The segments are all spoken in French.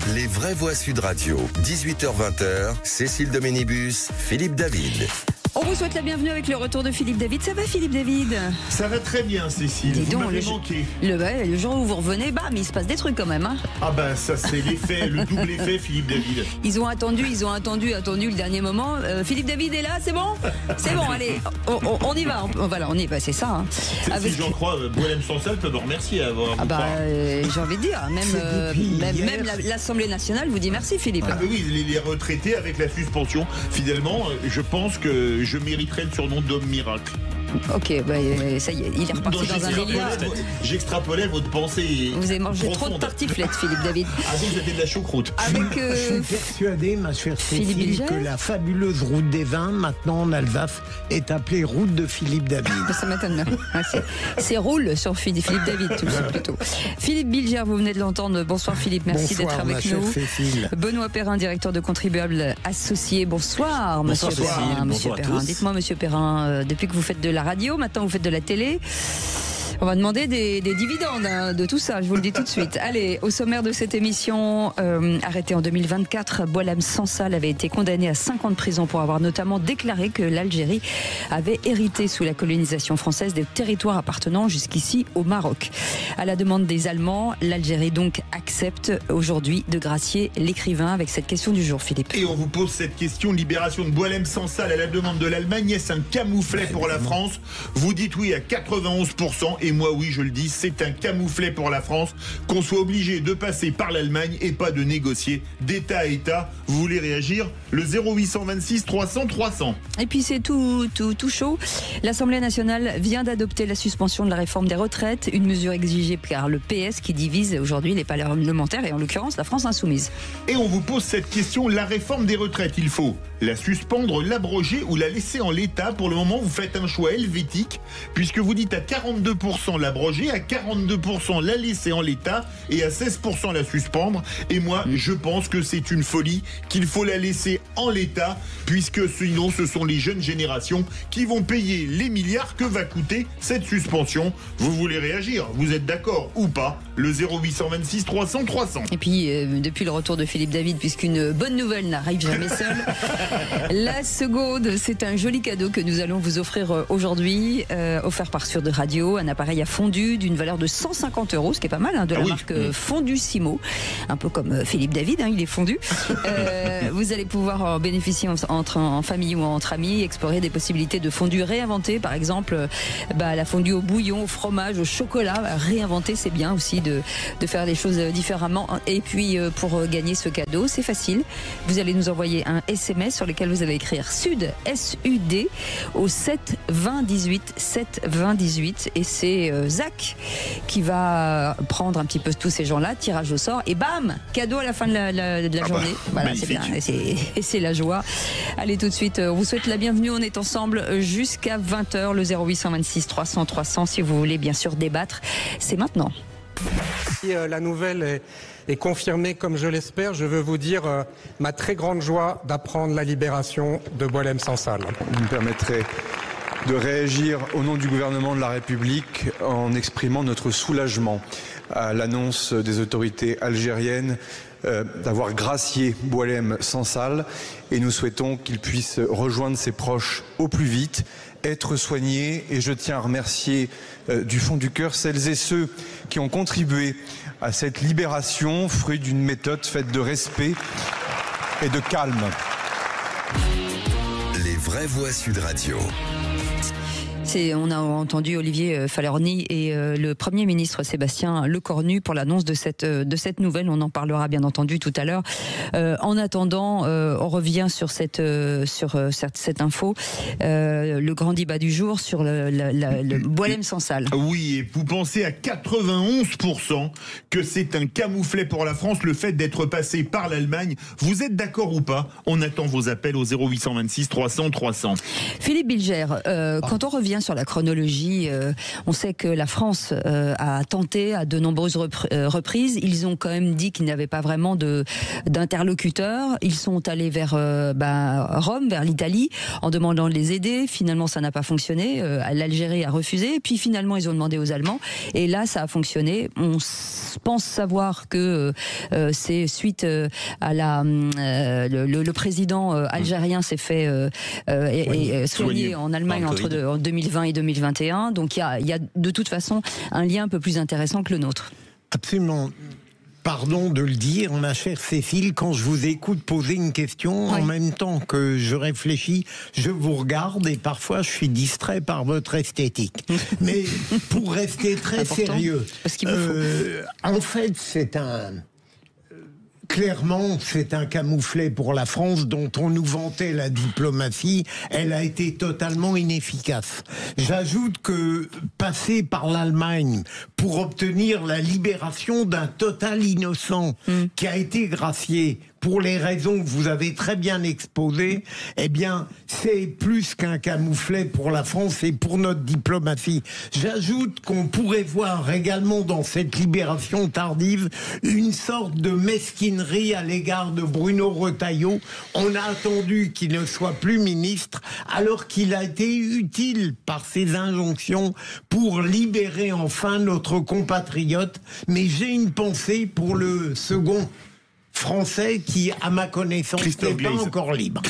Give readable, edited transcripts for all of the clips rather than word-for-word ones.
Les vraies voix Sud Radio, 18h-20h, Cécile Doménibus, Philippe David. On vous souhaite la bienvenue avec le retour de Philippe David. Ça va Philippe David? Ça va très bien Cécile, Dis donc, vous m'avez manqué. Le jour où vous revenez, bam, il se passe des trucs quand même. Hein. Ah bah ça c'est l'effet, le double effet Philippe David. Ils ont attendu le dernier moment. Philippe David est là, c'est bon? C'est bon, allez, on y va. On y va, c'est ça. Hein. Si j'en crois, Boilem Sansal peut vous remercier à avoir. Ah bah, j'ai envie de dire, même l'Assemblée nationale vous dit merci Philippe. Ah bah oui, les retraités avec la suspension, finalement, je pense que je mériterais le surnom d'homme miracle. Ok, bah, ça y est, il est reparti dans un délire. J'extrapolais votre pensée. Vous avez mangé profonde. trop de tartiflettes, Philippe David. Ah donc c'était de la choucroute. Avec, Je suis persuadé, ma chère Cécile, que la fabuleuse route des vins, maintenant en Alsace, est appelée route de Philippe David. Ça m'étonne. C'est roule sur Philippe David, tout ça plutôt. Philippe Bilger, vous venez de l'entendre. Bonsoir Philippe, merci d'être avec ma chère nous. Cécile. Benoît Perrin, directeur de contribuables associés. Bonsoir, monsieur Perrin. Monsieur Perrin. Dites-moi, monsieur Perrin, depuis que vous faites de la radio, maintenant vous faites de la télé. On va demander des dividendes de tout ça, je vous le dis tout de suite. Allez, au sommaire de cette émission, arrêté en 2024, Boilem Sansal avait été condamné à 5 ans de prison pour avoir notamment déclaré que l'Algérie avait hérité sous la colonisation française des territoires appartenant jusqu'ici au Maroc. À la demande des Allemands, l'Algérie donc accepte aujourd'hui de gracier l'écrivain avec cette question du jour, Philippe. Et on vous pose cette question, libération de Boilem Sansal à la demande de l'Allemagne, est-ce un camouflet pour la France? Vous dites oui à 91%, et moi oui je le dis, c'est un camouflet pour la France, qu'on soit obligé de passer par l'Allemagne et pas de négocier d'État à État. Vous voulez réagir? Le 0826 300 300. Et puis c'est tout chaud. L'Assemblée nationale vient d'adopter la suspension de la réforme des retraites, une mesure exigée par le PS qui divise aujourd'hui les parlementaires et en l'occurrence la France insoumise. Et on vous pose cette question, la réforme des retraites, il faut la suspendre, l'abroger ou la laisser en l'état? Pour le moment, vous faites un choix helvétique, puisque vous dites à 42% l'abroger, à 42% la laisser en l'état et à 16% la suspendre. Et moi, je pense que c'est une folie, qu'il faut la laisser en l'état, puisque sinon, ce sont les jeunes générations qui vont payer les milliards que va coûter cette suspension. Vous voulez réagir? Vous êtes d'accord ou pas? Le 0826 300 300. Et puis, depuis le retour de Philippe David, puisqu'une bonne nouvelle n'arrive jamais seule, la seconde, c'est un joli cadeau que nous allons vous offrir aujourd'hui, offert par Sud Radio, un appareil à fondu d'une valeur de 150 €, ce qui est pas mal, de la marque Fondusimo, un peu comme Philippe David, il est fondu. Vous allez pouvoir en bénéficier en famille ou entre amis, explorer des possibilités de fondue réinventées, par exemple la fondue au bouillon, au fromage, au chocolat. Réinventer, c'est bien aussi de faire les choses différemment. Et puis pour gagner ce cadeau, c'est facile. Vous allez nous envoyer un SMS sur lequel vous allez écrire Sud, S-U-D, au 7 20 18, 7 20 18, et c'est Zach qui va prendre un petit peu tous ces gens-là, tirage au sort, et bam, cadeau à la fin de la journée. Voilà, c'est bien, et c'est la joie. Allez, tout de suite, on vous souhaite la bienvenue, on est ensemble jusqu'à 20h, le 0826 300 300, si vous voulez bien sûr débattre, c'est maintenant. Si la nouvelle est confirmée comme je l'espère, je veux vous dire ma très grande joie d'apprendre la libération de Boilem Sansal. Vous me permettrez de réagir au nom du gouvernement de la République en exprimant notre soulagement à l'annonce des autorités algériennes d'avoir gracié Boilem Sansal, et nous souhaitons qu'il puisse rejoindre ses proches au plus vite, être soigné, et je tiens à remercier du fond du cœur celles et ceux qui ont contribué à cette libération, fruit d'une méthode faite de respect et de calme. Les vraies voix Sud Radio. On a entendu Olivier Falerni et le Premier ministre Sébastien Lecornu pour l'annonce de cette nouvelle. On en parlera bien entendu tout à l'heure. En attendant, on revient sur cette info, le grand débat du jour sur le Boilem Sansal. Oui, et vous pensez à 91% que c'est un camouflet pour la France, le fait d'être passé par l'Allemagne. Vous êtes d'accord ou pas? On attend vos appels au 0826 300 300. Philippe Bilger, quand on revient bien sur la chronologie. On sait que la France a tenté à de nombreuses reprises. Ils ont quand même dit qu'ils n'avaient pas vraiment d'interlocuteurs. Ils sont allés vers Rome, vers l'Italie, en demandant de les aider. Finalement, ça n'a pas fonctionné. L'Algérie a refusé. Et puis finalement, ils ont demandé aux Allemands. Et là, ça a fonctionné. On pense savoir que c'est suite à le président algérien s'est fait soigner en Allemagne entre 2020 et 2021. Donc il y a de toute façon un lien un peu plus intéressant que le nôtre. Absolument. Pardon de le dire, ma chère Cécile, quand je vous écoute poser une question, en même temps que je réfléchis, je vous regarde et parfois je suis distrait par votre esthétique. Mais pour rester très sérieux, en fait clairement, c'est un camouflet pour la France dont on nous vantait la diplomatie. Elle a été totalement inefficace. J'ajoute que passer par l'Allemagne pour obtenir la libération d'un total innocent qui a été gracié pour les raisons que vous avez très bien exposées, eh bien, c'est plus qu'un camouflet pour la France et pour notre diplomatie. J'ajoute qu'on pourrait voir également dans cette libération tardive une sorte de mesquinerie à l'égard de Bruno Retailleau. On a attendu qu'il ne soit plus ministre, alors qu'il a été utile par ses injonctions pour libérer enfin notre compatriote. Mais j'ai une pensée pour le second français qui, à ma connaissance, n'est pas encore libre.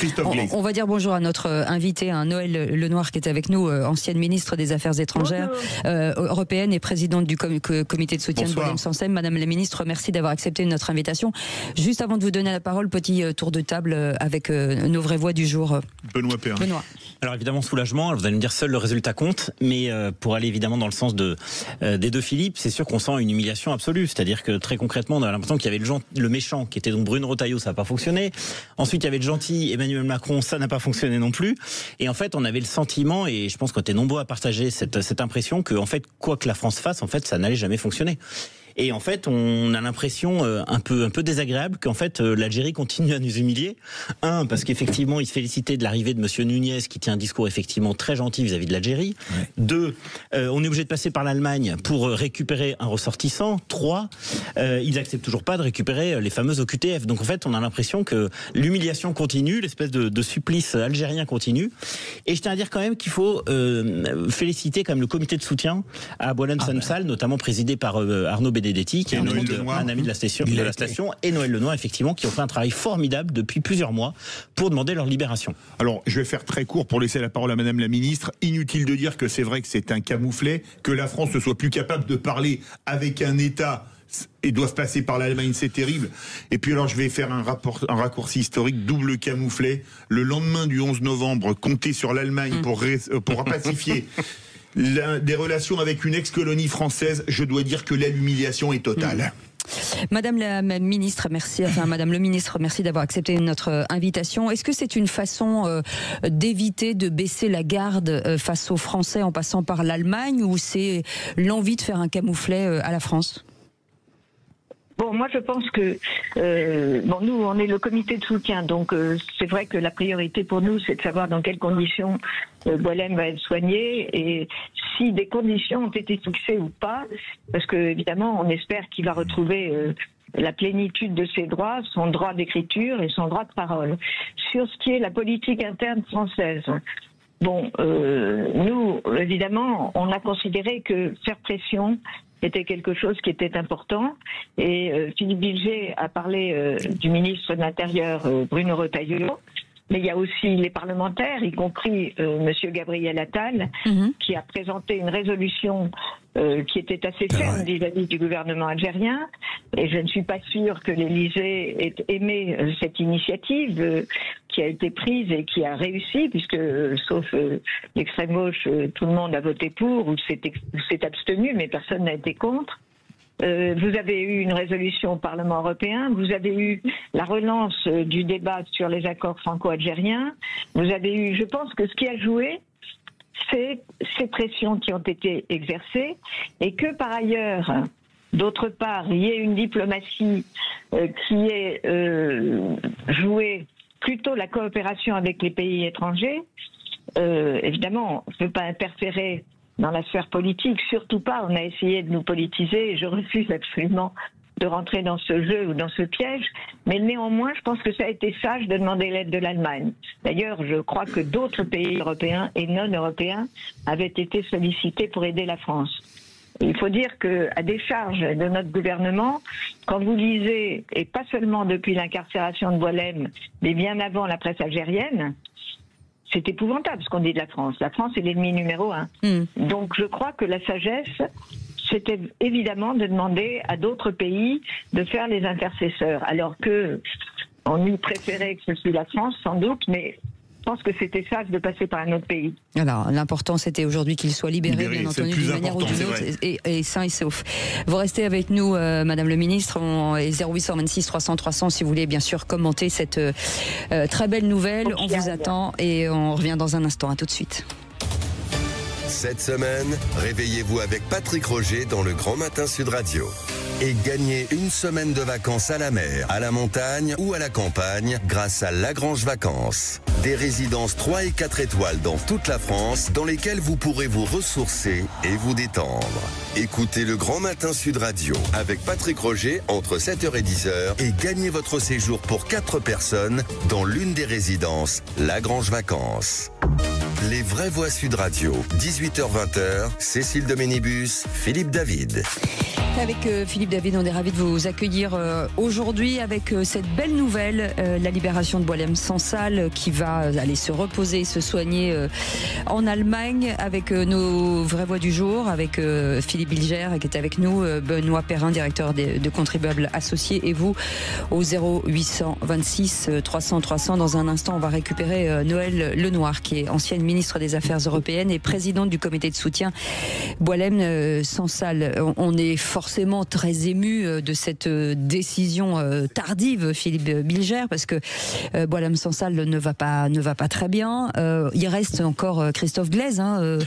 On va dire bonjour à notre invité, Noëlle Lenoir, qui est avec nous, ancienne ministre des Affaires étrangères européenne et présidente du comité de soutien de Boulogne-Sansem. Madame la ministre, merci d'avoir accepté notre invitation. Juste avant de vous donner la parole, petit tour de table avec nos vraies voix du jour. Benoît Perrin. Alors évidemment, soulagement. Vous allez me dire, seul le résultat compte, mais pour aller évidemment dans le sens des deux Philippe, c'est sûr qu'on sent une humiliation absolue. C'est-à-dire que très concrètement, on a l'impression qu'il y avait le méchant qui était donc Bruno Retailleau, ça n'a pas fonctionné. Ensuite, il y avait le gentil Emmanuel Macron, ça n'a pas fonctionné non plus. Et en fait, on avait le sentiment, et je pense qu'on était nombreux à partager cette impression que, en fait, quoi que la France fasse, en fait, ça n'allait jamais fonctionner. Et en fait, on a l'impression un peu désagréable qu'en fait l'Algérie continue à nous humilier. Un, parce qu'effectivement, il se félicitait de l'arrivée de Monsieur Nunez, qui tient un discours effectivement très gentil vis-à-vis de l'Algérie. Ouais. Deux, on est obligé de passer par l'Allemagne pour récupérer un ressortissant. Trois, ils n'acceptent toujours pas de récupérer les fameuses OQTF. Donc en fait, on a l'impression que l'humiliation continue, l'espèce de supplice algérien continue. Et je tiens à dire quand même qu'il faut féliciter quand même le comité de soutien à Boulogne-Sansem, notamment présidé par Arnaud Benedetti, qui est un ami de la station, et Noëlle Lenoir, effectivement, qui ont fait un travail formidable depuis plusieurs mois pour demander leur libération. Alors, je vais faire très court pour laisser la parole à Madame la Ministre. Inutile de dire que c'est vrai que c'est un camouflet, que la France ne soit plus capable de parler avec un État et doivent passer par l'Allemagne, c'est terrible. Et puis alors, je vais faire un raccourci historique, double camouflet. Le lendemain du 11 novembre, compter sur l'Allemagne pour pacifier des relations avec une ex-colonie française, je dois dire que l'humiliation est totale. Madame la ministre, merci. Madame le ministre, merci d'avoir accepté notre invitation. Est-ce que c'est une façon d'éviter de baisser la garde face aux Français en passant par l'Allemagne, ou c'est l'envie de faire un camouflet à la France ? Bon, moi je pense que nous on est le comité de soutien, donc c'est vrai que la priorité pour nous c'est de savoir dans quelles conditions Boualem va être soigné et si des conditions ont été fixées ou pas, parce que évidemment on espère qu'il va retrouver la plénitude de ses droits, son droit d'écriture et son droit de parole. Sur ce qui est la politique interne française, bon, nous évidemment on a considéré que faire pression était quelque chose qui était important. Et Philippe Bilger a parlé du ministre de l'Intérieur, Bruno Retailleau. Mais il y a aussi les parlementaires, y compris Monsieur Gabriel Attal, qui a présenté une résolution qui était assez ferme vis-à-vis du gouvernement algérien. Et je ne suis pas sûre que l'Élysée ait aimé cette initiative qui a été prise et qui a réussi, puisque sauf l'extrême gauche, tout le monde a voté pour ou s'est abstenu, mais personne n'a été contre. Vous avez eu une résolution au Parlement européen, vous avez eu la relance du débat sur les accords franco-algériens, vous avez eu, je pense que ce qui a joué, c'est ces pressions qui ont été exercées et que par ailleurs, d'autre part, il y ait une diplomatie qui ait joué plutôt la coopération avec les pays étrangers. évidemment, on ne peut pas interférer dans la sphère politique, surtout pas. On a essayé de nous politiser et je refuse absolument de rentrer dans ce jeu ou dans ce piège. Mais néanmoins, je pense que ça a été sage de demander l'aide de l'Allemagne. D'ailleurs, je crois que d'autres pays européens et non européens avaient été sollicités pour aider la France. Il faut dire qu'à décharge de notre gouvernement, quand vous lisez, et pas seulement depuis l'incarcération de Boualem, mais bien avant la presse algérienne, c'est épouvantable ce qu'on dit de la France. La France est l'ennemi numéro 1. Donc je crois que la sagesse, c'était évidemment de demander à d'autres pays de faire les intercesseurs. Alors que on eût préféré que ce soit la France, sans doute, mais je pense que c'était sage de passer par un autre pays. Alors, l'important, c'était aujourd'hui qu'il soit libéré, bien entendu, d'une manière ou d'une autre, et sain et sauf. Vous restez avec nous, Madame le Ministre, et 0826 300 300, si vous voulez, bien sûr, commenter cette très belle nouvelle. On vous attend et on revient dans un instant. À tout de suite. Cette semaine, réveillez-vous avec Patrick Roger dans le Grand Matin Sud Radio. Et gagnez une semaine de vacances à la mer, à la montagne ou à la campagne grâce à Lagrange Vacances. Des résidences 3 et 4 étoiles dans toute la France dans lesquelles vous pourrez vous ressourcer et vous détendre. Écoutez le Grand Matin Sud Radio avec Patrick Roger entre 7h et 10h et gagnez votre séjour pour 4 personnes dans l'une des résidences Lagrange Vacances. Les vraies voix Sud Radio, 18h-20h, Cécile de Ménibus, Philippe David. Avec Philippe David, on est ravis de vous accueillir aujourd'hui avec cette belle nouvelle, la libération de Boualem Sansal qui va aller se reposer, se soigner en Allemagne avec nos vraies voix du jour, avec Philippe Bilger qui est avec nous, Benoît Perrin, directeur de Contribuables Associés, et vous au 0826 300 300. Dans un instant, on va récupérer Noëlle Lenoir qui est ancienne ministre des Affaires européennes et présidente du comité de soutien Boualem Sansal. On est forcément très ému de cette décision tardive, Philippe Bilger, parce que Boualem Sansal ne va pas très bien. Il reste encore Christophe Glaise en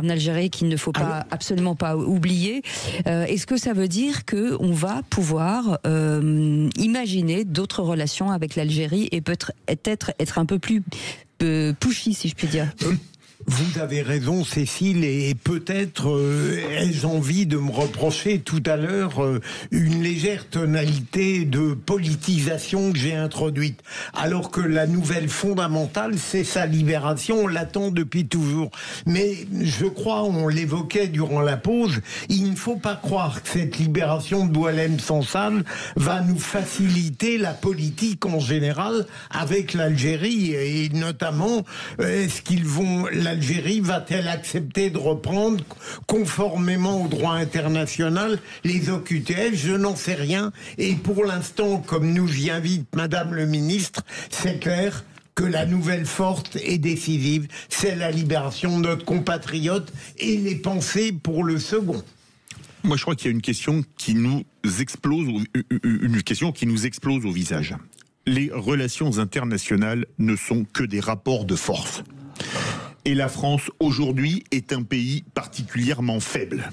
Algérie qu'il ne faut pas absolument pas oublier. Est-ce que ça veut dire que on va pouvoir imaginer d'autres relations avec l'Algérie et peut-être être un peu plus pushy, si je puis dire? Vous avez raison, Cécile, et peut-être ai-je envie de me reprocher tout à l'heure une légère tonalité de politisation que j'ai introduite. Alors que la nouvelle fondamentale, c'est sa libération, on l'attend depuis toujours. Mais je crois, on l'évoquait durant la pause, il ne faut pas croire que cette libération de Boualem Sansal va nous faciliter la politique en général avec l'Algérie, et notamment, est-ce qu'ils vont... L'Algérie va-t-elle accepter de reprendre conformément au droit international les OQTF? Je n'en sais rien. Et pour l'instant, comme nous y invite Madame le Ministre, c'est clair que la nouvelle forte et décisive, c'est la libération de notre compatriote et les pensées pour le second. Moi, je crois qu'il y a une question qui nous explose au visage. Les relations internationales ne sont que des rapports de force. Et la France, aujourd'hui, est un pays particulièrement faible.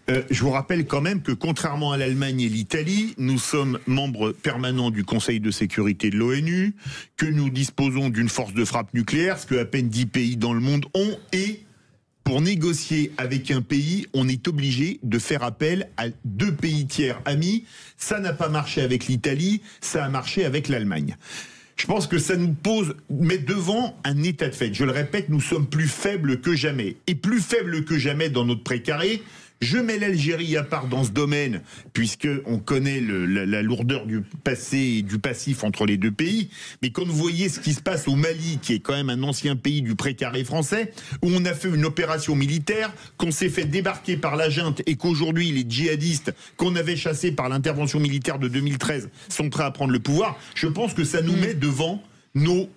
Je vous rappelle quand même que, contrairement à l'Allemagne et l'Italie, nous sommes membres permanents du Conseil de sécurité de l'ONU, que nous disposons d'une force de frappe nucléaire, ce que à peine 10 pays dans le monde ont, et pour négocier avec un pays, on est obligé de faire appel à 2 pays tiers amis. Ça n'a pas marché avec l'Italie, ça a marché avec l'Allemagne. Je pense que ça nous met devant un état de fait. Je le répète, nous sommes plus faibles que jamais. Et plus faibles que jamais dans notre précaré. Je mets l'Algérie à part dans ce domaine, puisqu'on connaît la lourdeur du passé et du passif entre les 2 pays. Mais quand vous voyez ce qui se passe au Mali, qui est quand même un ancien pays du précaré français, où on a fait une opération militaire, qu'on s'est fait débarquer par la junte et qu'aujourd'hui les djihadistes qu'on avait chassés par l'intervention militaire de 2013 sont prêts à prendre le pouvoir, je pense que ça nous met devant nos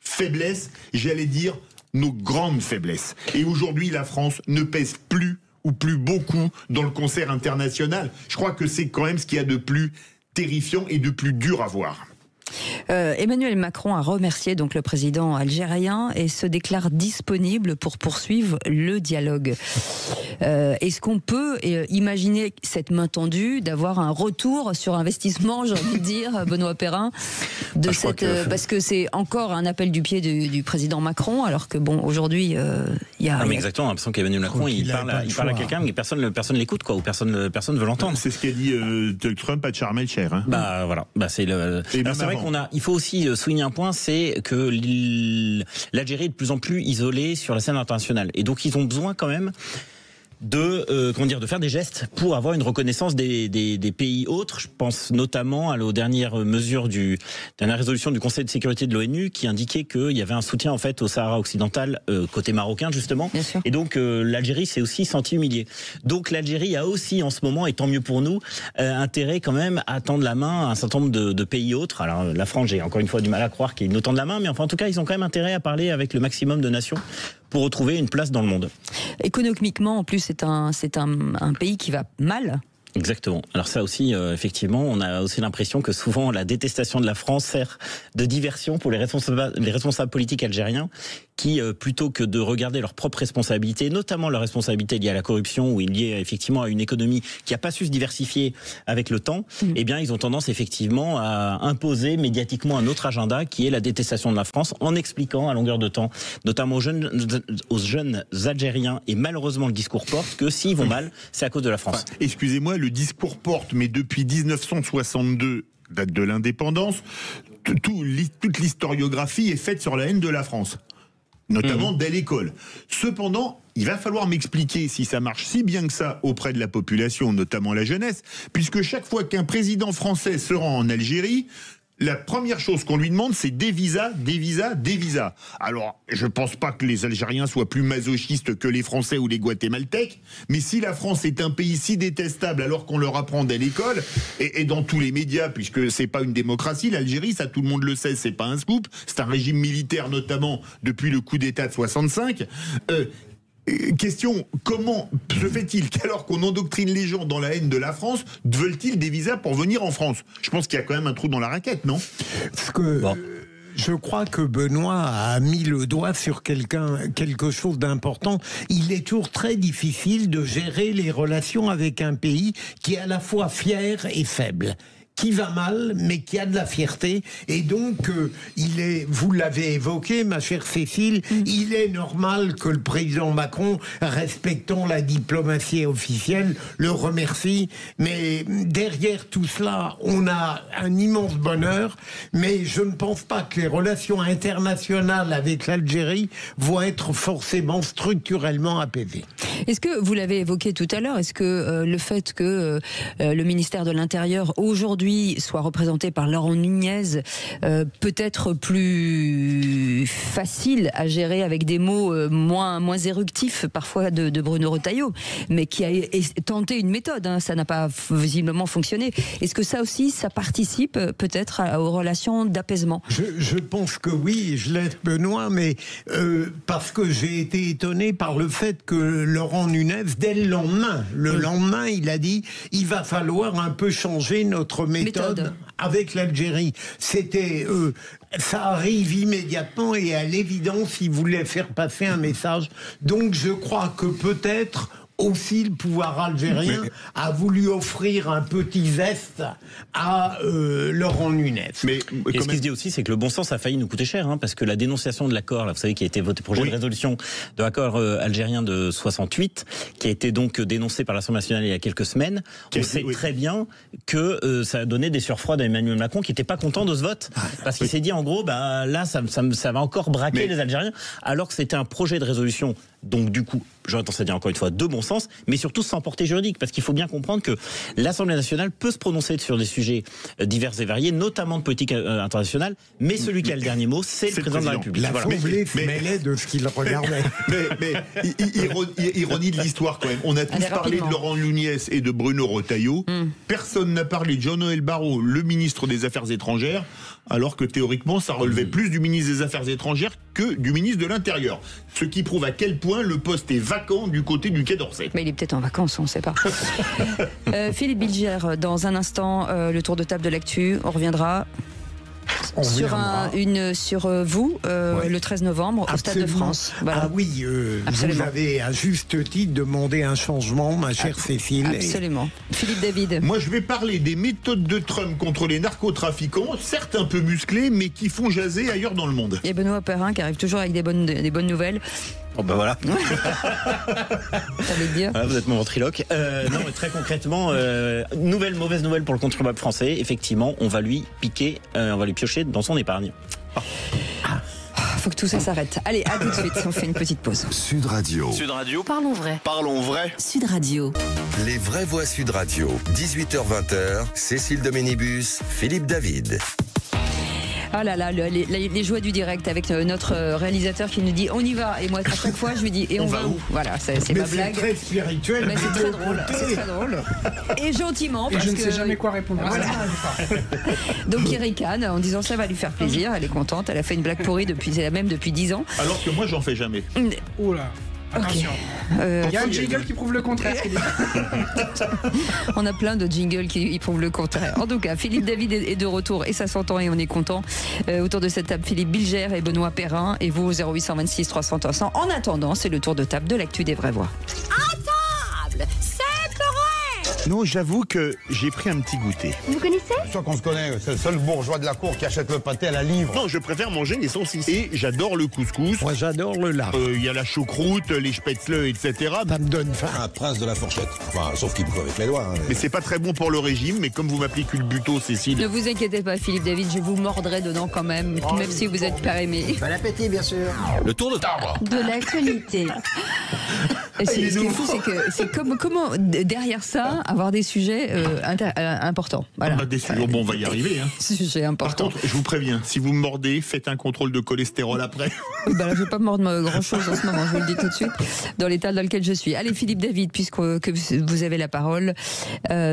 faiblesses, j'allais dire nos grandes faiblesses. Et aujourd'hui, la France ne pèse plus ou plus beaucoup dans le concert international. Je crois que c'est quand même ce qu'il y a de plus terrifiant et de plus dur à voir. Emmanuel Macron a remercié donc le président algérien et se déclare disponible pour poursuivre le dialogue. Est-ce qu'on peut imaginer cette main tendue, d'avoir un retour sur investissement, j'ai envie de dire, Benoît Perrin, parce que c'est encore un appel du pied du président Macron, alors que bon, aujourd'hui, il y a... mais exactement, on a l'impression qu'Emmanuel Macron, il parle à quelqu'un, mais personne l'écoute, quoi, ou personne veut l'entendre. C'est ce qu'a dit Trump à Sharm el-Sheikh. Hein. Voilà. C'est vrai il faut aussi souligner un point, c'est que l'Algérie est de plus en plus isolée sur la scène internationale, et donc ils ont besoin quand même de faire des gestes pour avoir une reconnaissance des pays autres. Je pense notamment aux dernières mesures dernière résolution du Conseil de sécurité de l'ONU qui indiquait qu'il y avait un soutien en fait au Sahara occidental côté marocain justement. Et donc l'Algérie s'est aussi sentie humiliée. Donc l'Algérie a aussi en ce moment, et tant mieux pour nous, intérêt quand même à tendre la main à un certain nombre de pays autres. Alors la France, j'ai encore une fois du mal à croire qu'ils nous tendent la main, mais enfin en tout cas ils ont quand même intérêt à parler avec le maximum de nations pour retrouver une place dans le monde. Économiquement, en plus, c'est un pays qui va mal. Exactement. Alors ça aussi, effectivement, on a aussi l'impression que souvent la détestation de la France sert de diversion pour les responsables politiques algériens qui, plutôt que de regarder leurs propres responsabilités, notamment leurs responsabilités liées à la corruption ou liées effectivement à une économie qui n'a pas su se diversifier avec le temps, eh bien ils ont tendance effectivement à imposer médiatiquement un autre agenda qui est la détestation de la France, en expliquant à longueur de temps, notamment aux jeunes Algériens, et malheureusement le discours porte que s'ils vont mal, c'est à cause de la France. Enfin, excusez-moi, le discours porte, mais depuis 1962, date de l'indépendance, toute l'historiographie est faite sur la haine de la France, notamment dès l'école. Cependant, il va falloir m'expliquer si ça marche si bien que ça auprès de la population, notamment la jeunesse, puisque chaque fois qu'un président français se rend en Algérie, la première chose qu'on lui demande, c'est des visas. Alors, je pense pas que les Algériens soient plus masochistes que les Français ou les Guatémaltèques, mais si la France est un pays si détestable alors qu'on leur apprend dès l'école, et dans tous les médias, puisque c'est pas une démocratie, l'Algérie, ça tout le monde le sait, c'est pas un scoop, c'est un régime militaire notamment depuis le coup d'État de 65. Question, comment se fait-il qu'alors qu'on endoctrine les gens dans la haine de la France, veulent-ils des visas pour venir en France? Je pense qu'il y a quand même un trou dans la raquette, non? Je crois que Benoît a mis le doigt sur quelque chose d'important. Il est toujours très difficile de gérer les relations avec un pays qui est à la fois fier et faible, qui va mal, mais qui a de la fierté. Et donc, vous l'avez évoqué, ma chère Cécile, il est normal que le président Macron, respectant la diplomatie officielle, le remercie. Mais derrière tout cela, on a un immense bonheur. Mais je ne pense pas que les relations internationales avec l'Algérie vont être forcément structurellement apaisées. Est-ce que, vous l'avez évoqué tout à l'heure, est-ce que le fait que le ministère de l'Intérieur, aujourd'hui, soit représenté par Laurent Nunez, peut être plus facile à gérer avec des mots moins éruptifs parfois de Bruno Retailleau, mais qui a tenté une méthode, hein, ça n'a pas visiblement fonctionné. Est-ce que ça aussi, ça participe peut-être aux relations d'apaisement? Je pense que oui, je laisse Benoît, mais parce que j'ai été étonné par le fait que Laurent Nunez, dès le lendemain, il a dit il va falloir un peu changer notre méthode avec l'Algérie. Ça arrive immédiatement et à l'évidence, il voulait faire passer un message. Donc je crois que peut-être aussi le pouvoir algérien a voulu offrir un petit zeste à Laurent Nunez. Et ce qui se dit aussi, c'est que le bon sens a failli nous coûter cher, hein, parce que la dénonciation de l'accord, là, vous savez, qui a été voté projet de résolution de l'accord algérien de 68, qui a été donc dénoncé par l'Assemblée nationale il y a quelques semaines, on sait très bien que ça a donné des surfroids d'Emmanuel Macron qui n'était pas content de ce vote, parce qu'il s'est dit en gros, là, ça va encore braquer les Algériens, alors que c'était un projet de résolution. Donc du coup, j'aurais tendance à dire encore une fois de bon sens, mais surtout sans portée juridique, parce qu'il faut bien comprendre que l'Assemblée nationale peut se prononcer sur des sujets divers et variés, notamment de politique internationale, mais celui qui a le dernier mot, c'est le président de la République. La Assemblée se mêlait de ce qu'il regardait. mais ironie de l'histoire quand même. On a tous parlé de Laurent Nunez et de Bruno Retailleau. Personne n'a parlé de Jean-Noël Barrot, le ministre des Affaires étrangères, alors que théoriquement, ça relevait plus du ministre des Affaires étrangères que du ministre de l'Intérieur. Ce qui prouve à quel point le poste est vacant du côté du Quai d'Orsay. Mais il est peut-être en vacances, on ne sait pas. Philippe Bilger, dans un instant, le tour de table de l'actu. On reviendra On sur reviendra. sur vous le 13 novembre au Stade de France. Voilà. Ah oui, vous avez à juste titre demandé un changement, ma chère Cécile. Absolument. Philippe David. Moi, je vais parler des méthodes de Trump contre les narcotrafiquants, certes un peu musclés, mais qui font jaser ailleurs dans le monde. Et Benoît Perrin qui arrive toujours avec des bonnes nouvelles. Oh ben voilà. Ça veut dire. Voilà, vous êtes mon ventriloque. Non, mais très concrètement, mauvaise nouvelle pour le contribuable français. Effectivement, on va lui piocher dans son épargne. Faut que tout ça s'arrête. Allez, à tout de suite. On fait une petite pause. Sud Radio. Sud Radio. Parlons vrai. Parlons vrai. Sud Radio. Les vraies voix Sud Radio. 18h-20h. Cécile Doménibus, Philippe David. Ah là là, les joies du direct avec notre réalisateur qui nous dit on y va. Et moi, à chaque fois, je lui dis et on va où? Voilà, c'est ma blague. C'est très spirituel. Mais c'est très drôle. C'est très drôle. Et gentiment. Et parce je ne que sais jamais quoi répondre. Voilà. Donc il ricane en disant ça va lui faire plaisir. Elle est contente. Elle a fait une blague pourrie depuis 10 ans. Alors que moi, j'en fais jamais. Oula. Attention. Il y a un jingle qui prouve le contraire. On a plein de jingles qui prouvent le contraire. En tout cas, Philippe David est de retour et ça s'entend et on est content. Autour de cette table, Philippe Bilger et Benoît Perrin. Et vous, 0826 300 300. En attendant, c'est le tour de table de l'actu des vraies voix. À table, c'est vrai. Non, j'avoue que j'ai pris un petit goûter. Vous connaissez? C'est sûr qu'on se connaît, c'est le seul bourgeois de la cour qui achète le pâté à la livre. Non, je préfère manger les saucisses. Et j'adore le couscous. Moi, j'adore le lard. Il y a la choucroute, les spätzle, etc. Ça me donne faim. Un prince de la fourchette. Enfin, sauf qu'il bouffe avec les doigts. Mais c'est pas très bon pour le régime, mais comme vous m'appelez culbuto, Cécile. Ne vous inquiétez pas, Philippe David, je vous mordrai dedans quand même, même si vous êtes pas aimé. Bon appétit, bien sûr. Le tour de table. De l'actualité. Et ce qui est fou, c'est que c'est comment derrière ça avoir des sujets importants. Voilà. Des sujets, bon, on va y arriver. Hein. Sujet Par important. contre, je vous préviens, si vous me mordez, faites un contrôle de cholestérol après. Bah là, je vais pas mordre grand chose en ce moment, je vous le dis tout de suite, dans l'état dans lequel je suis. Allez, Philippe David, puisque vous avez la parole,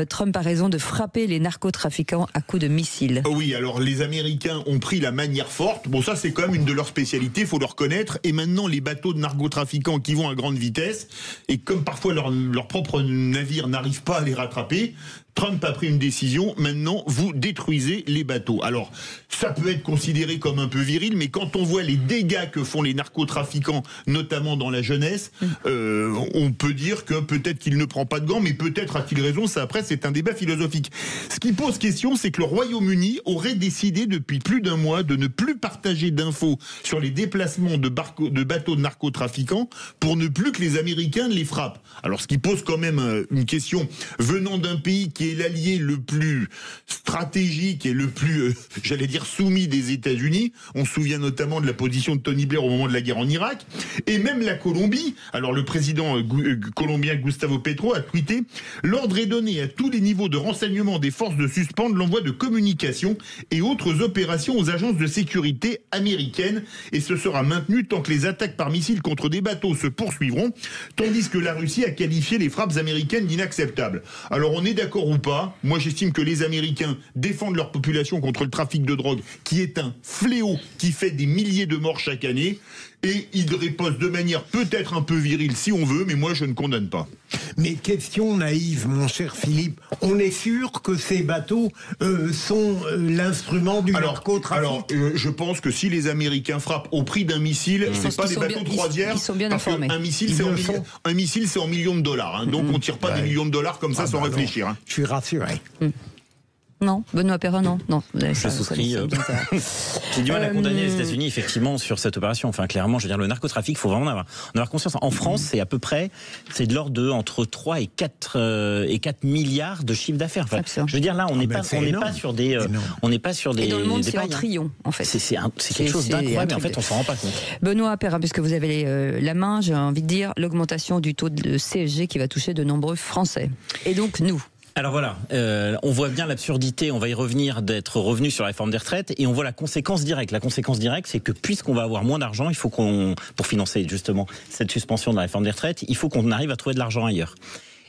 Trump a raison de frapper les narcotrafiquants à coups de missiles. Oui, alors les Américains ont pris la manière forte. Bon, ça, c'est quand même une de leurs spécialités, faut le reconnaître. Et maintenant, les bateaux de narcotrafiquants qui vont à grande vitesse, et comme parfois leur propre navire n'arrive pas à les rattraper, Trump a pris une décision, maintenant vous détruisez les bateaux. Alors, ça peut être considéré comme un peu viril, mais quand on voit les dégâts que font les narcotrafiquants, notamment dans la jeunesse, on peut dire que peut-être qu'il ne prend pas de gants, mais peut-être a-t-il raison, ça après c'est un débat philosophique. Ce qui pose question, c'est que le Royaume-Uni aurait décidé depuis plus d'un mois de ne plus partager d'infos sur les déplacements de bateaux de narcotrafiquants pour ne plus que les Américains les frappent. Alors ce qui pose quand même une question venant d'un pays qui est l'allié le plus stratégique et le plus, j'allais dire, soumis des États-Unis. On se souvient notamment de la position de Tony Blair au moment de la guerre en Irak. Et même la Colombie. Alors le président colombien Gustavo Petro a tweeté « L'ordre est donné à tous les niveaux de renseignement des forces de suspendre l'envoi de communications et autres opérations aux agences de sécurité américaines. Et ce sera maintenu tant que les attaques par missiles contre des bateaux se poursuivront, tandis que la Russie a qualifié les frappes américaines d'inacceptables. » Alors on est d'accord ou pas, moi j'estime que les Américains défendent leur population contre le trafic de drogue, qui est un fléau qui fait des milliers de morts chaque année, et ils ripostent de manière peut-être un peu virile si on veut, mais moi je ne condamne pas. Mais question naïve, mon cher Philippe, on est sûr que ces bateaux sont l'instrument du narcotrafic? Alors, je pense que si les Américains frappent au prix d'un missile, c'est pas des bateaux de croisière. Ils sont bien informés. Un missile, c'est en millions de dollars. Hein, donc on tire pas des millions de dollars comme ça sans réfléchir. Hein. Je suis rassuré. Non, Benoît Perrin, non. Je souscris. J'ai du mal à condamner les États-Unis effectivement sur cette opération. Enfin, clairement, je veux dire, le narcotrafic, il faut vraiment en avoir conscience. En France, c'est à peu près, c'est de l'ordre de entre 3 et 4 milliards de chiffre d'affaires. Enfin, je veux dire, là, on n'est pas sur des, Et dans le monde, c'est en triomphe, en fait. C'est quelque chose d'incroyable. Mais en fait, on s'en rend pas compte. Benoît Perrin, puisque vous avez la main, j'ai envie de dire l'augmentation du taux de CSG qui va toucher de nombreux Français. Et donc nous. Alors voilà, on voit bien l'absurdité, on va y revenir, d'être revenu sur la réforme des retraites, et on voit la conséquence directe. La conséquence directe, c'est que puisqu'on va avoir moins d'argent, il faut pour financer justement cette suspension de la réforme des retraites, il faut qu'on arrive à trouver de l'argent ailleurs.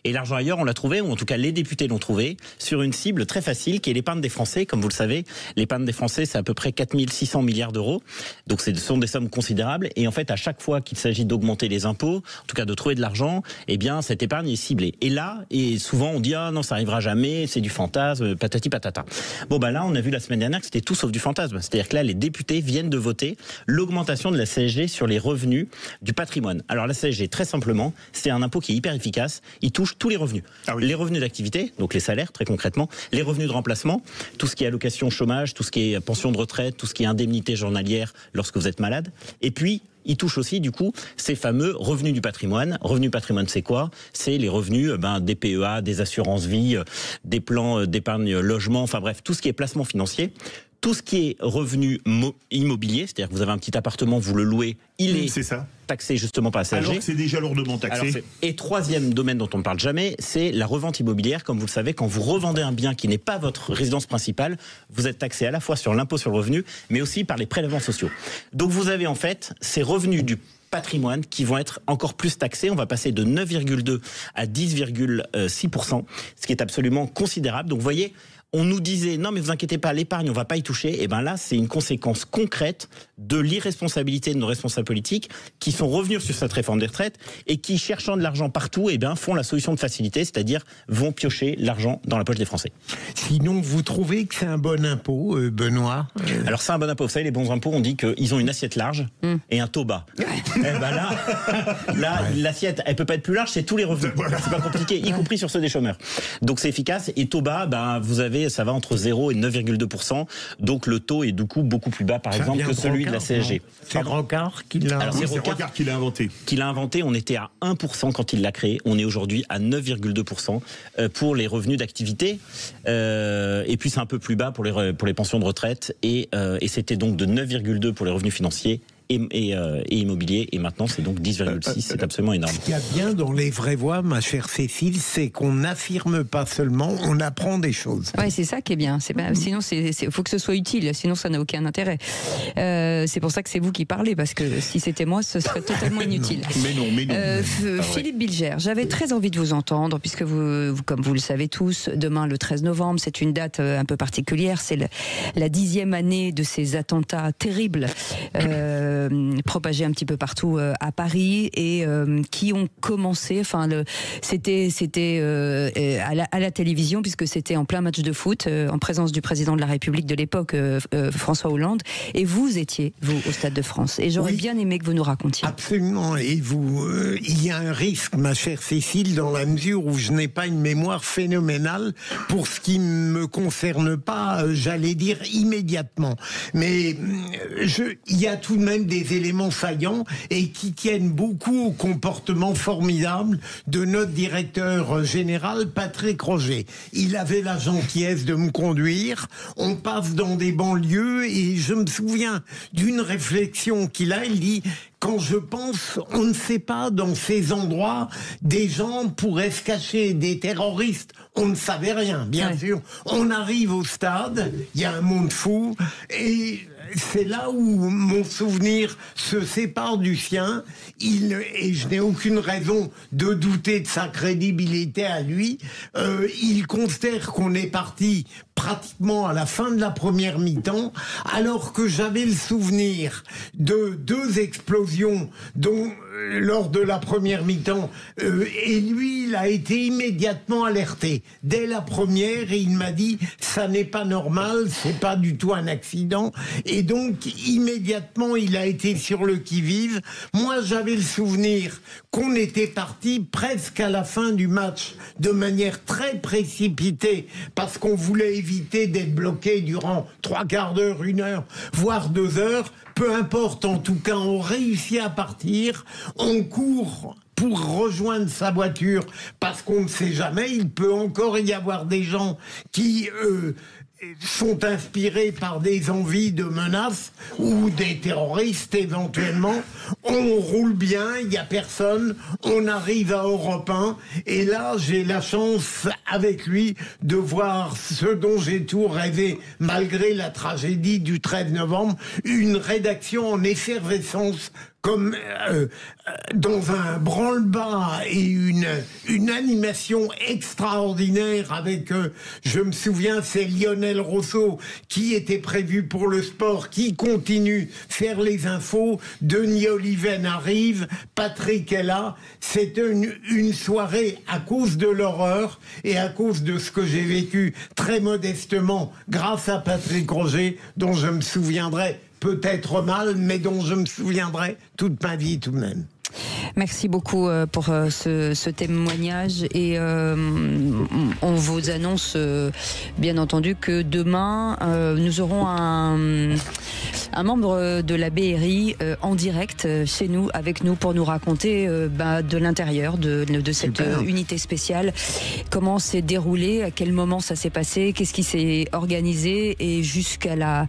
Et l'argent ailleurs, on l'a trouvé, ou en tout cas les députés l'ont trouvé, sur une cible très facile qui est l'épargne des Français. Comme vous le savez, l'épargne des Français, c'est à peu près 4 600 milliards d'euros. Donc ce sont des sommes considérables. Et en fait, à chaque fois qu'il s'agit d'augmenter les impôts, en tout cas de trouver de l'argent, eh bien cette épargne est ciblée. Et là, et souvent on dit ah non, ça arrivera jamais, c'est du fantasme, patati patata. Bon bah là, on a vu la semaine dernière que c'était tout sauf du fantasme. C'est-à-dire que là, les députés viennent de voter l'augmentation de la CSG sur les revenus du patrimoine. Alors la CSG, très simplement, c'est un impôt qui est hyper efficace. Il touche tous les revenus. Ah oui. Les revenus d'activité, donc les salaires très concrètement, les revenus de remplacement, tout ce qui est allocation chômage, tout ce qui est pension de retraite, tout ce qui est indemnité journalière lorsque vous êtes malade. Et puis, il touche aussi, du coup, ces fameux revenus du patrimoine. Revenus patrimoine, c'est quoi? C'est les revenus des PEA, des assurances vie, des plans d'épargne logement, enfin bref, tout ce qui est placement financier. Tout ce qui est revenu immobilier, c'est-à-dire que vous avez un petit appartement, vous le louez, il est taxé justement par la CSG. Alors que c'est déjà lourdement taxé. Et troisième domaine dont on ne parle jamais, c'est la revente immobilière. Comme vous le savez, quand vous revendez un bien qui n'est pas votre résidence principale, vous êtes taxé à la fois sur l'impôt sur le revenu, mais aussi par les prélèvements sociaux. Donc vous avez en fait ces revenus du patrimoine qui vont être encore plus taxés. On va passer de 9,2 à 10,6%, ce qui est absolument considérable. Donc vous voyez, on nous disait non mais vous inquiétez pas, l'épargne on va pas y toucher. Et ben là c'est une conséquence concrète de l'irresponsabilité de nos responsables politiques qui sont revenus sur cette réforme des retraites et qui, cherchant de l'argent partout, font la solution de facilité, c'est-à-dire vont piocher l'argent dans la poche des Français. Sinon, vous trouvez que c'est un bon impôt, Benoît? Alors c'est un bon impôt. Vous savez, les bons impôts, on dit qu'ils ont une assiette large et un taux bas. Et ben là, l'assiette, elle peut pas être plus large, c'est tous les revenus. C'est pas compliqué, y compris sur ceux des chômeurs. Donc c'est efficace. Et taux bas, vous avez, ça va entre 0 et 9,2%. Donc le taux est du coup beaucoup plus bas, par exemple, que celui de la CSG. C'est Rocard qui l'a inventé. C'est Rocard qui l'a inventé. On était à 1% quand il l'a créé. On est aujourd'hui à 9,2% pour les revenus d'activité. Et puis c'est un peu plus bas pour les pensions de retraite. Et c'était donc de 9,2 pour les revenus financiers et immobilier, et maintenant c'est donc 10,6, c'est absolument énorme. Ce qu'il y a bien dans Les Vraies Voix, ma chère Cécile, c'est qu'on n'affirme pas seulement, on apprend des choses. Ouais, c'est ça qui est bien. Sinon, faut que ce soit utile, sinon ça n'a aucun intérêt. C'est pour ça que c'est vous qui parlez, parce que si c'était moi, ce serait totalement inutile. Mais non. Philippe Bilger, j'avais très envie de vous entendre, puisque vous, comme vous le savez tous, demain le 13 novembre, c'est une date un peu particulière, c'est la 10e année de ces attentats terribles propagés un petit peu partout à Paris et qui ont commencé, c'était à la télévision, puisque c'était en plein match de foot en présence du président de la République de l'époque, François Hollande, et vous étiez, vous, au Stade de France, et j'aurais bien aimé que vous nous racontiez. Absolument, et vous, il y a un risque, ma chère Cécile, dans la mesure où je n'ai pas une mémoire phénoménale pour ce qui ne me concerne pas, j'allais dire immédiatement, mais il y a tout de même des éléments saillants et qui tiennent beaucoup au comportement formidable de notre directeur général, Patrick Roger. Il avait la gentillesse de me conduire, on passe dans des banlieues et je me souviens d'une réflexion qu'il a, il dit: quand je pense, on ne sait pas, dans ces endroits, des gens pourraient se cacher, des terroristes. On ne savait rien, bien sûr. On arrive au stade, il y a un monde fou, et c'est là où mon souvenir se sépare du sien. Et je n'ai aucune raison de douter de sa crédibilité à lui. Il considère qu'on est parti pratiquement à la fin de la première mi-temps, alors que j'avais le souvenir de 2 explosions dont lors de la première mi-temps, et lui, il a été immédiatement alerté. Dès la première, il m'a dit, ça n'est pas normal, c'est pas du tout un accident, et donc, immédiatement, il a été sur le qui-vive. Moi, j'avais le souvenir qu'on était parti presque à la fin du match, de manière très précipitée, parce qu'on voulait éviter d'être bloqué durant 3/4 d'heure, 1 heure, voire 2 heures. Peu importe, en tout cas, on réussit à partir, on court pour rejoindre sa voiture, parce qu'on ne sait jamais, il peut encore y avoir des gens qui sont inspirés par des envies de menaces ou des terroristes éventuellement. On roule bien, il n'y a personne, on arrive à Europe 1 et là j'ai la chance avec lui de voir ce dont j'ai tout rêvé malgré la tragédie du 13 novembre, une rédaction en effervescence comme dans un branle-bas et une animation extraordinaire avec, je me souviens, c'est Lionel Rousseau qui était prévu pour le sport, qui continue faire les infos, Denis Oliven arrive, Patrick est là. C'était une soirée à cause de l'horreur et à cause de ce que j'ai vécu très modestement grâce à Patrick Roger, dont je me souviendrai peut-être mal, mais dont je me souviendrai toute ma vie tout de même. Merci beaucoup pour ce témoignage et on vous annonce bien entendu que demain nous aurons un membre de la BRI en direct chez nous, avec nous, pour nous raconter de l'intérieur de cette unité spéciale, comment s'est déroulé, à quel moment ça s'est passé, qu'est-ce qui s'est organisé et jusqu'à la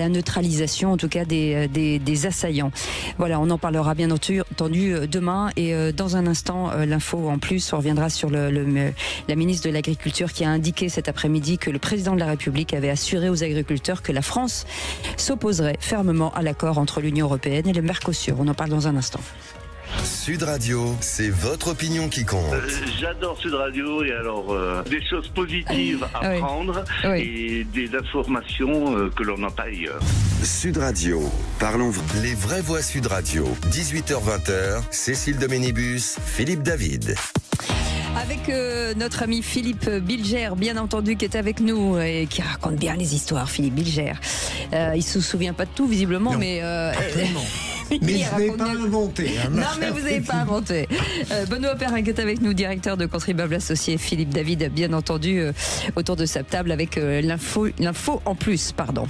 neutralisation en tout cas des assaillants. Voilà, on en parlera bien entendu demain et dans un instant l'info en plus, on reviendra sur la ministre de l'Agriculture qui a indiqué cet après-midi que le président de la République avait assuré aux agriculteurs que la France s'opposerait fermement à l'accord entre l'Union européenne et le Mercosur. On en parle dans un instant. Sud Radio, c'est votre opinion qui compte. J'adore Sud Radio et alors des choses positives à prendre et des informations que l'on n'a pas ailleurs. Sud Radio, parlons les vraies voix Sud Radio. 18h-20h, Cécile Doménibus, Philippe David. Avec notre ami Philippe Bilger, bien entendu, qui est avec nous et qui raconte bien les histoires. Philippe Bilger, il se souvient pas de tout visiblement, non, mais mais je n'ai pas inventé. Non, mais vous n'avez pas inventé. Benoît Perrin qui est avec nous, directeur de Contribuables Associés. Philippe David, bien entendu, autour de sa table avec l'info en plus, pardon.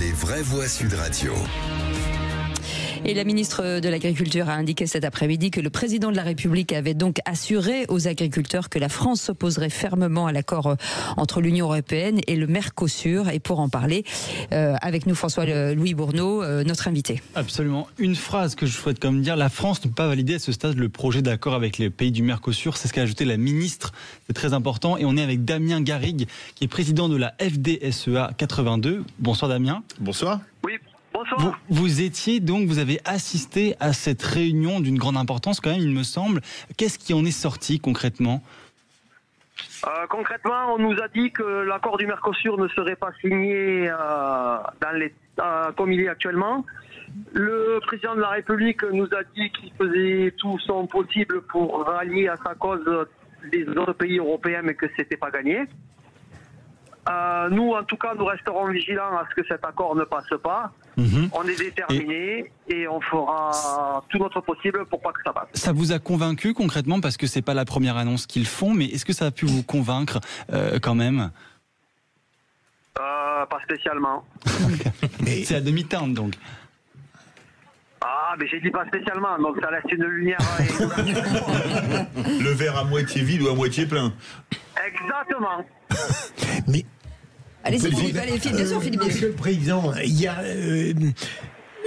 Les vraies voix Sud Radio. Et la ministre de l'Agriculture a indiqué cet après-midi que le président de la République avait donc assuré aux agriculteurs que la France s'opposerait fermement à l'accord entre l'Union européenne et le Mercosur. Et pour en parler, avec nous François-Louis Bourneau, notre invité. Absolument. Une phrase que je souhaite quand même dire, la France ne peut pas valider à ce stade le projet d'accord avec les pays du Mercosur. C'est ce qu'a ajouté la ministre. C'est très important. Et on est avec Damien Garrigue, qui est président de la FDSEA 82. Bonsoir Damien. Bonsoir. Oui. Bonsoir. Vous avez assisté à cette réunion d'une grande importance quand même, il me semble. Qu'est-ce qui en est sorti concrètement ? Concrètement, on nous a dit que l'accord du Mercosur ne serait pas signé comme il est actuellement. Le président de la République nous a dit qu'il faisait tout son possible pour rallier à sa cause les autres pays européens, mais que c'était pas gagné. Nous, en tout cas, nous resterons vigilants à ce que cet accord ne passe pas. On est déterminés et on fera tout notre possible pour pas que ça passe. Ça vous a convaincu concrètement, parce que c'est pas la première annonce qu'ils font, mais est-ce que ça a pu vous convaincre quand même ? Pas spécialement. Mais c'est à demi-teinte donc. Ah, mais j'ai dit pas spécialement, donc ça laisse une lumière. Le verre à moitié vide ou à moitié plein. Exactement. Mais allez-y, Philippe, bien sûr, Philippe. Monsieur le Président, il y a...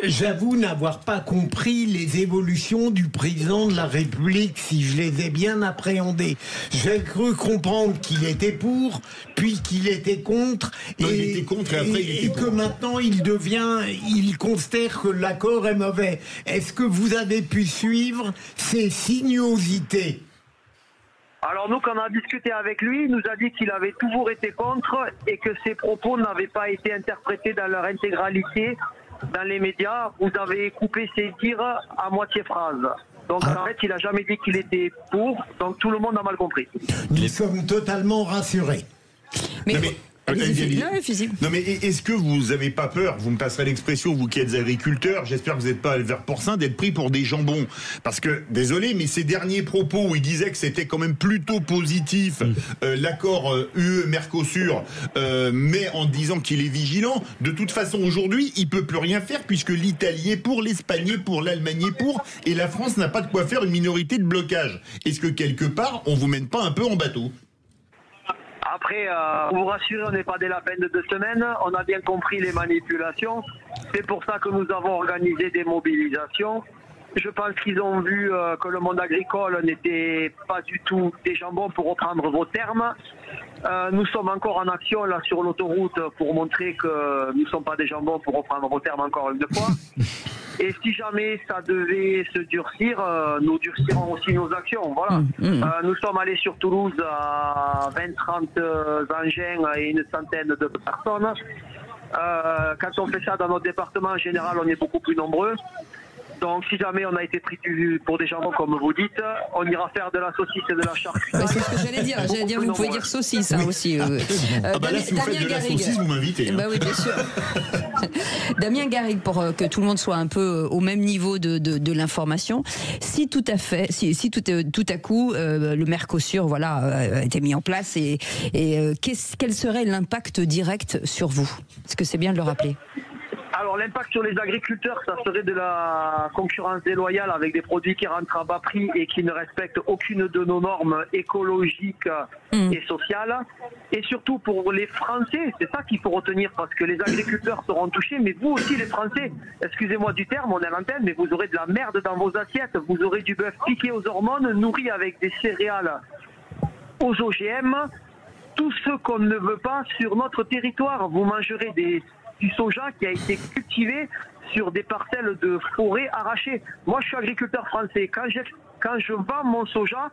j'avoue n'avoir pas compris les évolutions du président de la République, si je les ai bien appréhendées. J'ai cru comprendre qu'il était pour, puis qu'il était contre, non, il était contre et après il était que maintenant il considère que l'accord est mauvais. Est-ce que vous avez pu suivre ces sinuosités ? Alors nous, quand on a discuté avec lui, il nous a dit qu'il avait toujours été contre et que ses propos n'avaient pas été interprétés dans leur intégralité dans les médias. Vous avez coupé ses dires à moitié phrase. Donc en fait, il n'a jamais dit qu'il était pour, donc tout le monde a mal compris. Nous sommes totalement rassurés. Mais non mais est-ce que vous n'avez pas peur, vous me passerez l'expression, vous qui êtes agriculteur, j'espère que vous n'êtes pas éleveur porcin, d'être pris pour des jambons, parce que désolé mais ces derniers propos où il disait que c'était quand même plutôt positif l'accord UE-Mercosur, mais en disant qu'il est vigilant, de toute façon aujourd'hui il peut plus rien faire puisque l'Italie est pour, l'Espagne est pour, l'Allemagne est pour, et la France n'a pas de quoi faire une minorité de blocage. Est-ce que quelque part on vous mène pas un peu en bateau ? Après, pour vous rassurer, on n'est pas des lapins de 2 semaines. On a bien compris les manipulations. C'est pour ça que nous avons organisé des mobilisations. Je pense qu'ils ont vu que le monde agricole n'était pas du tout des jambons, pour reprendre vos termes. Nous sommes encore en action là sur l'autoroute pour montrer que nous ne sommes pas des jambons, pour reprendre vos termes encore une fois. Et si jamais ça devait se durcir, nous durcirons aussi nos actions. Voilà. Nous sommes allés sur Toulouse à 20-30 engins et une centaine de personnes. Quand on fait ça dans notre département, en général, on est beaucoup plus nombreux. Donc, si jamais on a été pris pour des jambons, comme vous dites, on ira faire de la saucisse et de la charcuterie. C'est ce que j'allais dire. Vous pouvez dire saucisse aussi. Là, si vous faites de la saucisse, vous m'invitez. Bah oui, bien sûr. Damien Garrigue, pour que tout le monde soit un peu au même niveau de l'information, si tout à coup le Mercosur a été mis en place, et quel serait l'impact direct sur vous? Est-ce que c'est bien de le rappeler? Alors l'impact sur les agriculteurs, ça serait de la concurrence déloyale avec des produits qui rentrent à bas prix et qui ne respectent aucune de nos normes écologiques et sociales. Et surtout pour les Français, c'est ça qu'il faut retenir, parce que les agriculteurs seront touchés, mais vous aussi les Français, excusez-moi du terme, on est à l'antenne, mais vous aurez de la merde dans vos assiettes, vous aurez du bœuf piqué aux hormones, nourri avec des céréales aux OGM, tout ce qu'on ne veut pas sur notre territoire. Vous mangerez du soja qui a été cultivé sur des parcelles de forêt arrachées. Moi, je suis agriculteur français. Quand je vends mon soja,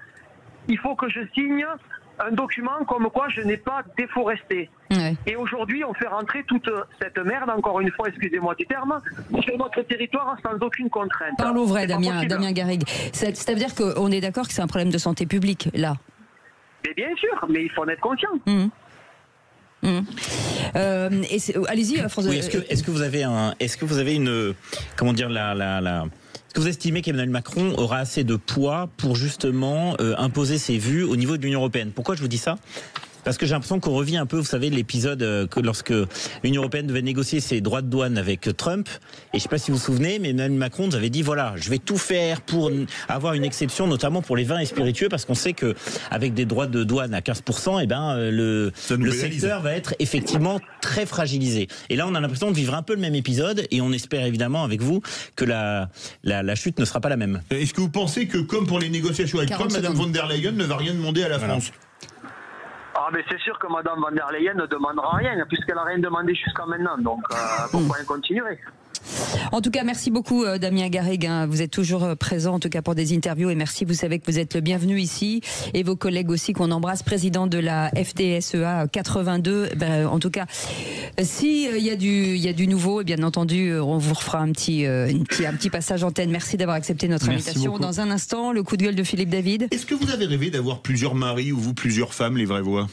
il faut que je signe un document comme quoi je n'ai pas déforesté. Ouais. Et aujourd'hui, on fait rentrer toute cette merde, encore une fois, excusez-moi du terme, sur notre territoire sans aucune contrainte. Parlons vrai, Damien Garrigue. Ça veut dire qu'on est d'accord que c'est un problème de santé publique, là? Mais bien sûr, mais il faut en être conscient. Allez-y, François. Oui, est-ce que vous avez une, comment dire, est-ce que vous estimez qu'Emmanuel Macron aura assez de poids pour justement imposer ses vues au niveau de l'Union européenne? Pourquoi je vous dis ça? Parce que j'ai l'impression qu'on revient un peu, vous savez, l'épisode que lorsque l'Union européenne devait négocier ses droits de douane avec Trump, et je ne sais pas si vous vous souvenez, mais Emmanuel Macron nous avait dit, voilà, je vais tout faire pour avoir une exception, notamment pour les vins et spiritueux, parce qu'on sait que avec des droits de douane à 15%, le secteur va être effectivement très fragilisé. Et là, on a l'impression de vivre un peu le même épisode, et on espère évidemment avec vous que la chute ne sera pas la même. Est-ce que vous pensez que, comme pour les négociations avec Trump, Mme von der Leyen ne va rien demander à la France? Ah, mais c'est sûr que Mme von der Leyen ne demandera rien, puisqu'elle n'a rien demandé jusqu'à maintenant. Donc, pourquoi elle continuerait? En tout cas, merci beaucoup Damien Garrigue. Vous êtes toujours présent, en tout cas pour des interviews, et merci. Vous savez que vous êtes le bienvenu ici, et vos collègues aussi qu'on embrasse, président de la FDSEA 82. En tout cas, si il y a du nouveau, et bien entendu, on vous refera un petit passage antenne. Merci d'avoir accepté notre invitation. Beaucoup. Dans un instant, le coup de gueule de Philippe David. Est-ce que vous avez rêvé d'avoir plusieurs maris ou vous plusieurs femmes, les vraies voix?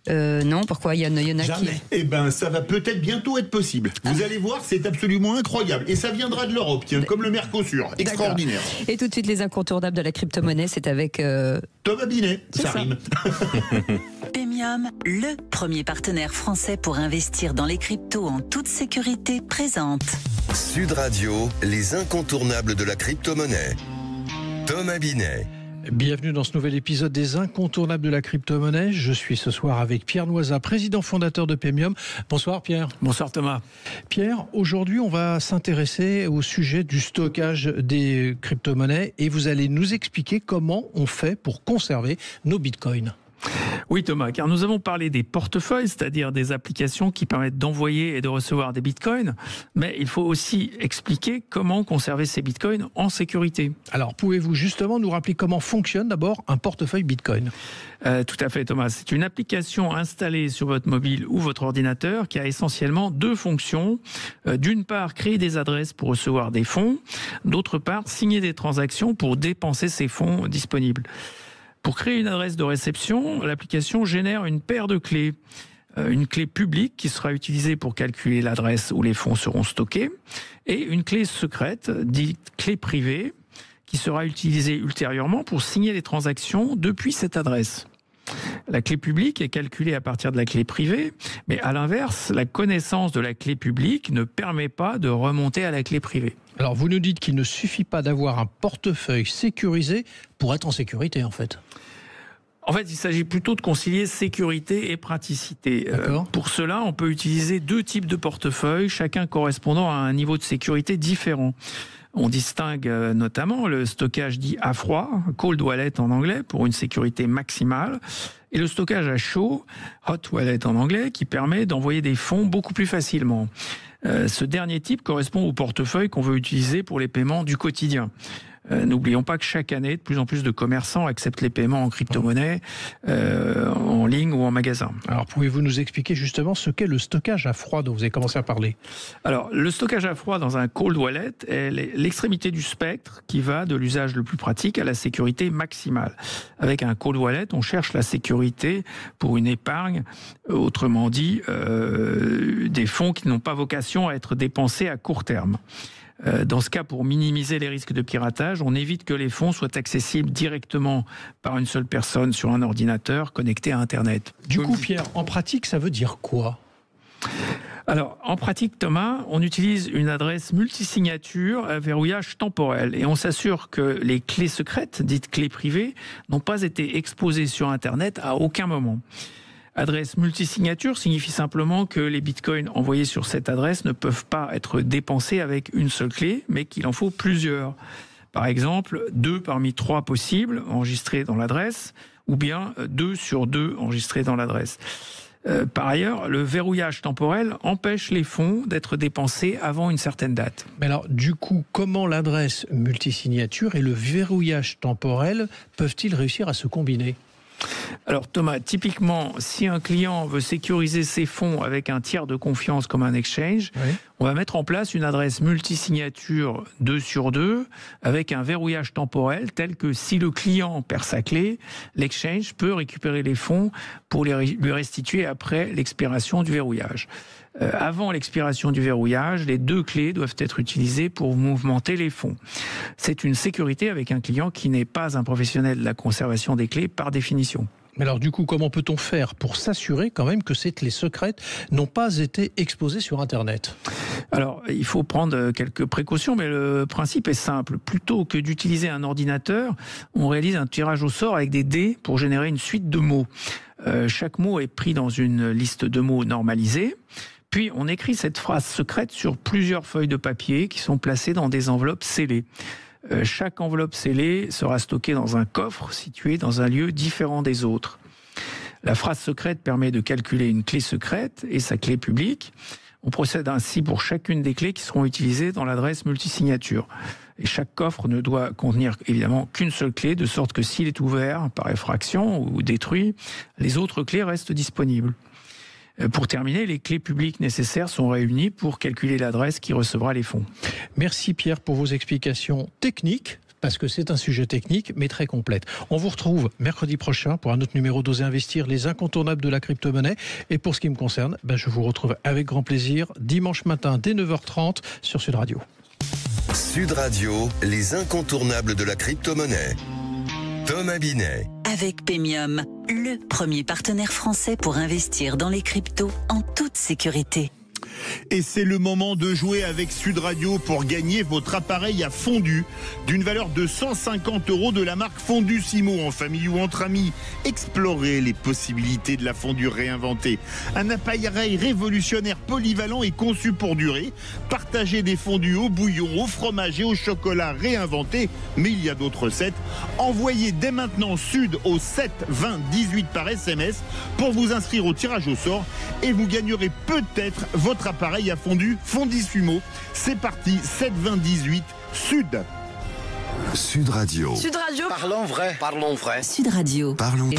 Non, pourquoi? Il y en a jamais. Qui... Eh ben, ça va peut-être bientôt être possible. Vous allez voir, c'est absolument incroyable. Et ça viendra de l'Europe, tiens, comme le Mercosur. Extraordinaire. Et tout de suite, les incontournables de la crypto-monnaie, c'est avec... Thomas Binet, ça rime. Paymium, le premier partenaire français pour investir dans les cryptos en toute sécurité, présente. Sud Radio, les incontournables de la crypto-monnaie. Thomas Binet. Bienvenue dans ce nouvel épisode des incontournables de la crypto-monnaie. Je suis ce soir avec Pierre Noisa, président fondateur de Paymium. Bonsoir Pierre. Bonsoir Thomas. Pierre, aujourd'hui on va s'intéresser au sujet du stockage des crypto-monnaies et vous allez nous expliquer comment on fait pour conserver nos bitcoins. Oui Thomas, car nous avons parlé des portefeuilles, c'est-à-dire des applications qui permettent d'envoyer et de recevoir des bitcoins, mais il faut aussi expliquer comment conserver ces bitcoins en sécurité. Alors pouvez-vous justement nous rappeler comment fonctionne d'abord un portefeuille bitcoin? Tout à fait Thomas, c'est une application installée sur votre mobile ou votre ordinateur qui a essentiellement deux fonctions. D'une part, créer des adresses pour recevoir des fonds, d'autre part, signer des transactions pour dépenser ces fonds disponibles. Pour créer une adresse de réception, l'application génère une paire de clés. Une clé publique qui sera utilisée pour calculer l'adresse où les fonds seront stockés et une clé secrète, dite clé privée, qui sera utilisée ultérieurement pour signer les transactions depuis cette adresse. La clé publique est calculée à partir de la clé privée, mais à l'inverse, la connaissance de la clé publique ne permet pas de remonter à la clé privée. Alors vous nous dites qu'il ne suffit pas d'avoir un portefeuille sécurisé pour être en sécurité en fait. En fait, il s'agit plutôt de concilier sécurité et praticité. Pour cela, on peut utiliser deux types de portefeuilles, chacun correspondant à un niveau de sécurité différent. On distingue notamment le stockage dit à froid, cold wallet en anglais, pour une sécurité maximale, et le stockage à chaud, hot wallet en anglais, qui permet d'envoyer des fonds beaucoup plus facilement. Ce dernier type correspond au portefeuille qu'on veut utiliser pour les paiements du quotidien. N'oublions pas que chaque année, de plus en plus de commerçants acceptent les paiements en crypto-monnaie, en ligne ou en magasin. Alors, pouvez-vous nous expliquer justement ce qu'est le stockage à froid dont vous avez commencé à parler? Alors, le stockage à froid dans un cold wallet est l'extrémité du spectre qui va de l'usage le plus pratique à la sécurité maximale. Avec un cold wallet, on cherche la sécurité pour une épargne, autrement dit, des fonds qui n'ont pas vocation à être dépensés à court terme. Dans ce cas, pour minimiser les risques de piratage, on évite que les fonds soient accessibles directement par une seule personne sur un ordinateur connecté à Internet. Du coup, Pierre, en pratique, ça veut dire quoi ? Alors, en pratique, Thomas, on utilise une adresse multisignature à verrouillage temporel et on s'assure que les clés secrètes, dites clés privées, n'ont pas été exposées sur Internet à aucun moment. Adresse multisignature signifie simplement que les bitcoins envoyés sur cette adresse ne peuvent pas être dépensés avec une seule clé, mais qu'il en faut plusieurs. Par exemple, 2 parmi 3 possibles enregistrés dans l'adresse, ou bien 2 sur 2 enregistrés dans l'adresse. Par ailleurs, le verrouillage temporel empêche les fonds d'être dépensés avant une certaine date. Mais alors, du coup, comment l'adresse multisignature et le verrouillage temporel peuvent-ils réussir à se combiner ? Alors Thomas, typiquement, si un client veut sécuriser ses fonds avec un tiers de confiance comme un exchange, on va mettre en place une adresse multisignature 2 sur 2 avec un verrouillage temporel tel que si le client perd sa clé, l'exchange peut récupérer les fonds pour lui restituer après l'expiration du verrouillage. Avant l'expiration du verrouillage, les 2 clés doivent être utilisées pour mouvementer les fonds. C'est une sécurité avec un client qui n'est pas un professionnel de la conservation des clés par définition. Mais alors du coup, comment peut-on faire pour s'assurer quand même que ces clés secrètes n'ont pas été exposées sur Internet ? Alors, il faut prendre quelques précautions, mais le principe est simple. Plutôt que d'utiliser un ordinateur, on réalise un tirage au sort avec des dés pour générer une suite de mots. Chaque mot est pris dans une liste de mots normalisée. Puis, on écrit cette phrase secrète sur plusieurs feuilles de papier qui sont placées dans des enveloppes scellées. Chaque enveloppe scellée sera stockée dans un coffre situé dans un lieu différent des autres. La phrase secrète permet de calculer une clé secrète et sa clé publique. On procède ainsi pour chacune des clés qui seront utilisées dans l'adresse multisignature. Et chaque coffre ne doit contenir évidemment qu'une seule clé, de sorte que s'il est ouvert par effraction ou détruit, les autres clés restent disponibles. Pour terminer, les clés publiques nécessaires sont réunies pour calculer l'adresse qui recevra les fonds. Merci Pierre pour vos explications techniques, parce que c'est un sujet technique, mais très complète. On vous retrouve mercredi prochain pour un autre numéro d'Oser Investir, les incontournables de la crypto-monnaie. Et pour ce qui me concerne, je vous retrouve avec grand plaisir dimanche matin dès 9h30 sur Sud Radio. Sud Radio, les incontournables de la crypto-monnaie. Thomas Binet. Avec Paymium, le premier partenaire français pour investir dans les cryptos en toute sécurité. Et c'est le moment de jouer avec Sud Radio pour gagner votre appareil à fondu d'une valeur de 150 € de la marque Fondusimo, en famille ou entre amis. Explorez les possibilités de la fondue réinventée. Un appareil révolutionnaire polyvalent et conçu pour durer. Partagez des fondus au bouillon, au fromage et au chocolat réinventés. Mais il y a d'autres recettes. Envoyez dès maintenant Sud au 7 20 18 par SMS pour vous inscrire au tirage au sort et vous gagnerez peut-être votre appareil à fondu Fondusimo. C'est parti, 7 20 18 Sud. Sud Radio. Sud Radio. Parlons vrai. Parlons vrai. Sud Radio. Parlons.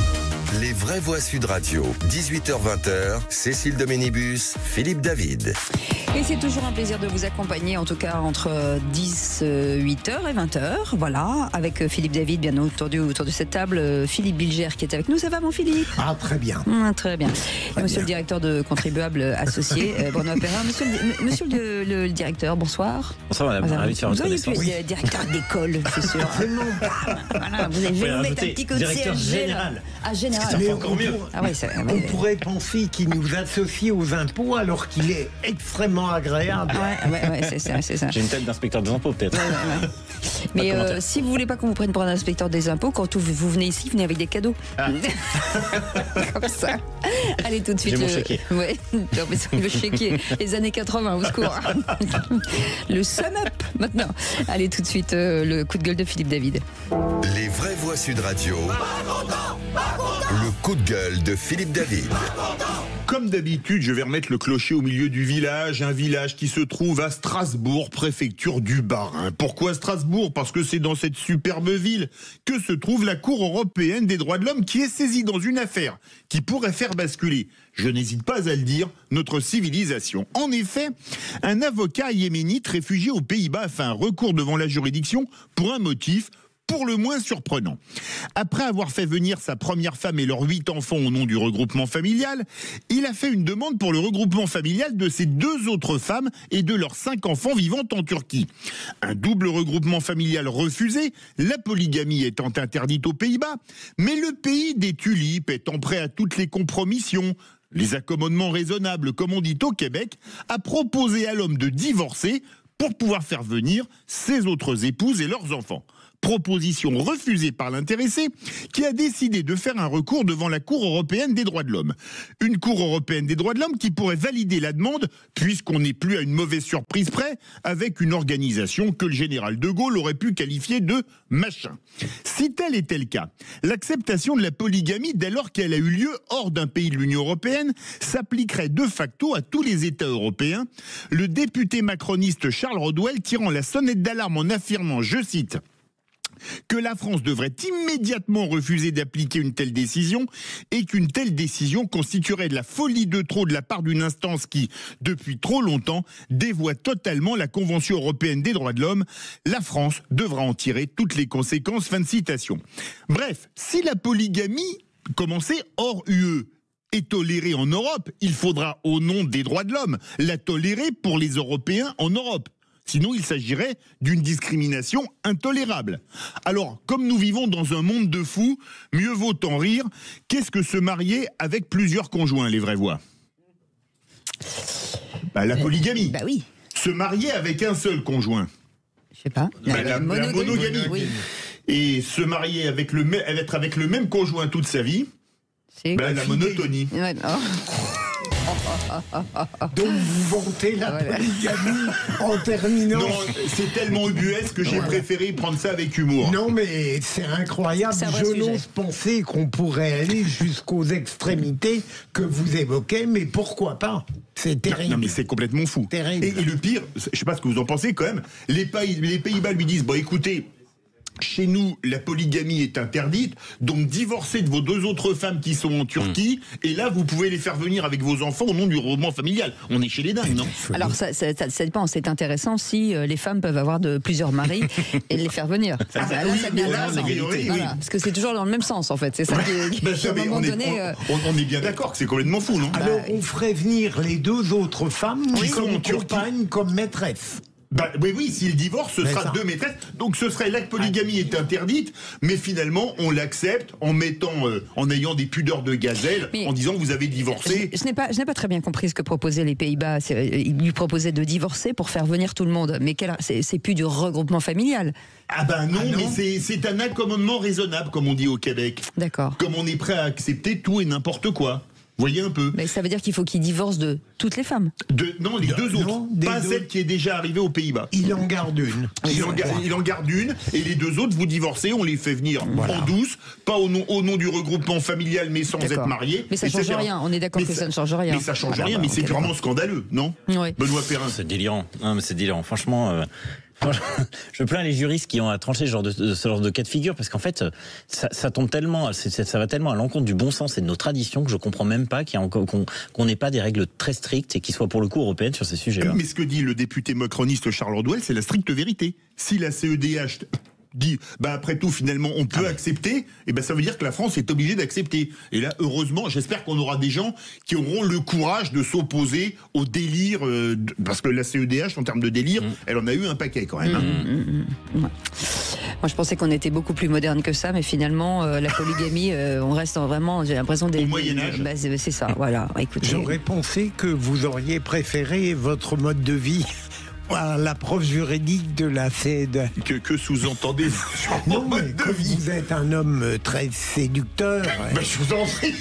Les vraies voix Sud Radio. 18h-20h. Cécile Doménibus, Philippe David. Et c'est toujours un plaisir de vous accompagner, en tout cas entre 8h et 20h. Voilà, avec Philippe David, bien entendu, autour de cette table. Philippe Bilger qui est avec nous. Ça va, mon Philippe ? Ah, très bien. Très bien. Et monsieur le directeur de contribuables associés, Bruno Perrin. Monsieur le directeur, bonsoir. Bonsoir, madame. Ravi de faire votre connaissance. Vous auriez pu être directeur d'école, c'est sûr. Voilà, vous allez mettre un petit coup de directeur général. Ah, général. Ça fait encore mieux. On pourrait penser qu'il nous associe aux impôts alors qu'il est extrêmement agréable. Ouais, c'est ça. J'ai une tête d'inspecteur des impôts, peut-être. Ouais. Mais si vous voulez pas qu'on vous prenne pour un inspecteur des impôts, quand vous venez ici, venez avec des cadeaux. Comme ça. Allez, tout de suite. J'ai mon chéquier. Ouais, le chéquier. Les années 80, au secours. Le sum up, maintenant. Allez, tout de suite, le coup de gueule de Philippe David. Les vraies voix Sud Radio. Le coup de gueule de Philippe David. Comme d'habitude, je vais remettre le clocher au milieu du village, un village qui se trouve à Strasbourg, préfecture du Bas-Rhin. Pourquoi Strasbourg? Parce que c'est dans cette superbe ville que se trouve la Cour européenne des droits de l'homme qui est saisie dans une affaire qui pourrait faire basculer, je n'hésite pas à le dire, notre civilisation. En effet, un avocat yéménite réfugié aux Pays-Bas a fait un recours devant la juridiction pour un motif pour le moins surprenant. Après avoir fait venir sa première femme et leurs 8 enfants au nom du regroupement familial, il a fait une demande pour le regroupement familial de ses 2 autres femmes et de leurs 5 enfants vivant en Turquie. Un double regroupement familial refusé, la polygamie étant interdite aux Pays-Bas, mais le pays des tulipes étant prêt à toutes les compromissions, les accommodements raisonnables, comme on dit au Québec, a proposé à l'homme de divorcer pour pouvoir faire venir ses autres épouses et leurs enfants. Proposition refusée par l'intéressé qui a décidé de faire un recours devant la Cour européenne des droits de l'homme. Une Cour européenne des droits de l'homme qui pourrait valider la demande puisqu'on n'est plus à une mauvaise surprise près avec une organisation que le général de Gaulle aurait pu qualifier de machin. Si tel était le cas, l'acceptation de la polygamie dès lors qu'elle a eu lieu hors d'un pays de l'Union européenne s'appliquerait de facto à tous les États européens, le député macroniste Charles Rodwell tirant la sonnette d'alarme en affirmant, je cite, que la France devrait immédiatement refuser d'appliquer une telle décision et qu'une telle décision constituerait de la folie de trop de la part d'une instance qui, depuis trop longtemps, dévoie totalement la Convention européenne des droits de l'homme. La France devra en tirer toutes les conséquences. Fin de citation. Bref, si la polygamie commençait hors UE, est tolérée en Europe, il faudra, au nom des droits de l'homme, la tolérer pour les Européens en Europe. Sinon, il s'agirait d'une discrimination intolérable. Alors, comme nous vivons dans un monde de fous, mieux vaut en rire. Qu'est-ce que se marier avec plusieurs conjoints, les vraies voix? La polygamie. Bah oui. Se marier avec un seul conjoint. Je sais pas. La monogamie. Oui. Et se marier avec être avec le même conjoint toute sa vie. C'est la monotonie. Ouais, donc vous vantez la polygamie en terminant. Non, c'est tellement ubuesque que j'ai préféré prendre ça avec humour. Non mais c'est incroyable, je n'ose penser qu'on pourrait aller jusqu'aux extrémités que vous évoquez, mais pourquoi pas? C'est terrible. Non mais c'est complètement fou. Terrible. Et le pire, je sais pas ce que vous en pensez quand même, les Pays-Bas lui disent, bon écoutez, chez nous, la polygamie est interdite, donc divorcez de vos 2 autres femmes qui sont en Turquie, et là, vous pouvez les faire venir avec vos enfants au nom du regroupement familial. On est chez les dingues, non? Alors, ça dépend. C'est intéressant si les femmes peuvent avoir plusieurs maris et les faire venir. Parce que c'est toujours dans le même sens, en fait. C'est ça qui à un moment donné... On est bien d'accord que c'est complètement fou, non? Alors, on ferait venir les 2 autres femmes qui sont en compagne comme maîtresses. Oui, s'il divorce, ce sera 2 maîtresses. Donc ce serait la polygamie est interdite, mais finalement on l'accepte en ayant des pudeurs de gazelle, en disant vous avez divorcé. Je n'ai pas très bien compris ce que proposaient les Pays-Bas. Ils lui proposaient de divorcer pour faire venir tout le monde. Mais c'est plus du regroupement familial. Non, mais c'est un accommodement raisonnable, comme on dit au Québec. D'accord. Comme on est prêt à accepter tout et n'importe quoi. Voyez un peu. Mais ça veut dire qu'il faut qu'il divorce de toutes les femmes. Non, les 2 autres. Pas celle qui est déjà arrivée aux Pays-Bas. Il en garde une. Il en garde une, et les 2 autres, vous divorcez, on les fait venir en douce, pas au nom du regroupement familial, mais sans être mariés. Mais ça ne change rien, on est d'accord que ça ne change rien. Mais ça ne change rien, mais c'est vraiment scandaleux, non? Oui. Benoît Perrin. C'est délirant. Non, mais c'est délirant. Franchement... Je plains les juristes qui ont à trancher ce genre de cas de figure, parce qu'en fait, ça tombe tellement, ça va tellement à l'encontre du bon sens et de nos traditions que je comprends même pas qu'on n'ait pas des règles très strictes et qui soient pour le coup européennes sur ces sujets-là. Mais ce que dit le député macroniste Charles Rodwell, c'est la stricte vérité. Si la CEDH dit, après tout, finalement, on peut accepter, et ça veut dire que la France est obligée d'accepter. Et là, heureusement, j'espère qu'on aura des gens qui auront le courage de s'opposer au délire, parce que la CEDH, en termes de délire, elle en a eu un paquet quand même. Moi, je pensais qu'on était beaucoup plus moderne que ça, mais finalement, la polygamie, on reste vraiment, j'ai l'impression au Moyen-Âge. C'est ça, voilà. Écoutez. J'aurais pensé que vous auriez préféré votre mode de vie à l'approche juridique de la CED. Que sous-entendez-vous sur mon mode de vie? Vous êtes un homme très séducteur. Je vous en prie.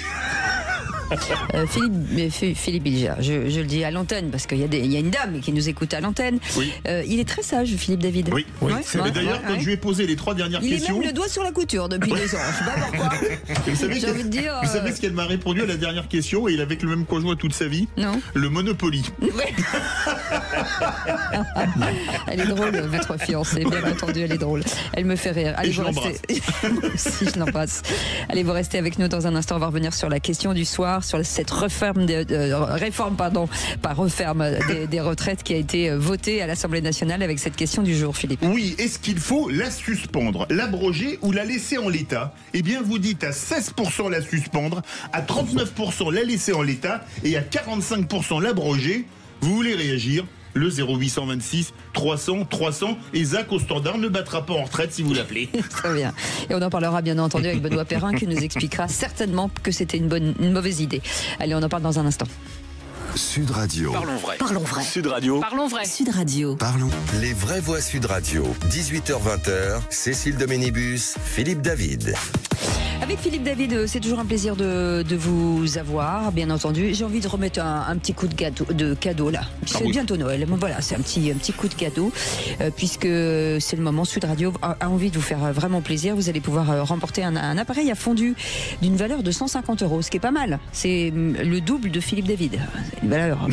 Philippe Bilger, je le dis à l'antenne, parce qu'il y a une dame qui nous écoute à l'antenne. Oui. Il est très sage, Philippe David. Oui. Mais d'ailleurs, quand je lui ai posé les 3 dernières questions... Il est même le doigt sur la couture depuis 2 ans. Je sais pas pourquoi. Vous savez, j'ai envie de dire... vous savez ce qu'elle m'a répondu à la dernière question, et il avait le même conjoint toute sa vie? Non. Le Monopoly. Ouais. Elle est drôle, votre fiancée, bien entendu, elle est drôle. Elle me fait rire. Allez, et je l'embrasse. Si, je l'embrasse. Allez, vous restez avec nous dans un instant. On va revenir sur la question du soir, sur cette réforme des retraites qui a été votée à l'Assemblée nationale avec cette question du jour, Philippe. Oui, est-ce qu'il faut la suspendre, l'abroger ou la laisser en l'état? Eh bien, vous dites à 16% la suspendre, à 39% la laisser en l'état et à 45% l'abroger. Vous voulez réagir? Le 0826 300 300 et Zach au standard ne battra pas en retraite si vous l'appelez. Très bien. Et on en parlera bien entendu avec Benoît Perrin qui nous expliquera certainement que c'était une mauvaise idée. Allez, on en parle dans un instant. Sud Radio. Parlons vrai. Parlons vrai. Sud Radio. Parlons vrai. Sud Radio. Parlons. Les vraies voix Sud Radio. 18h-20h. Cécile Doménibus, Philippe David. Avec Philippe David, c'est toujours un plaisir de vous avoir, bien entendu. J'ai envie de remettre un petit coup de cadeau là. C'est bientôt Noël. Voilà, c'est un petit coup de cadeau, puisque c'est le moment. Sud Radio a envie de vous faire vraiment plaisir. Vous allez pouvoir remporter un appareil à fondu d'une valeur de 150 €, ce qui est pas mal. C'est le double de Philippe David. C'est une valeur.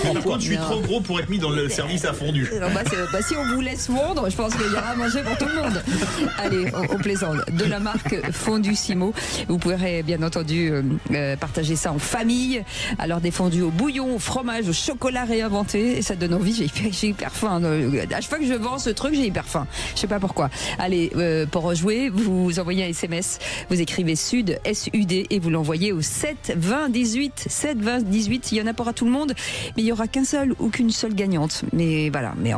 Par contre, je suis trop gros pour être mis dans le service à fondu. Si on vous laisse fondre, je pense qu'il y aura à manger pour tout le monde. Allez, on plaisante. De la marque Fondussimo. Vous pourrez bien entendu partager ça en famille. Alors des fondus au bouillon, au fromage, au chocolat réinventé. Et ça donne envie, j'ai hyper faim. À chaque fois que je vends ce truc, j'ai hyper faim. Je sais pas pourquoi. Allez, pour rejouer, vous envoyez un SMS. Vous écrivez Sud, S-U-D, et vous l'envoyez au 7 20 18. 7 20 18. Il y en a pour tout le monde. Mais il n'y aura qu'un seul ou qu'une seule gagnante. Mais voilà. Mais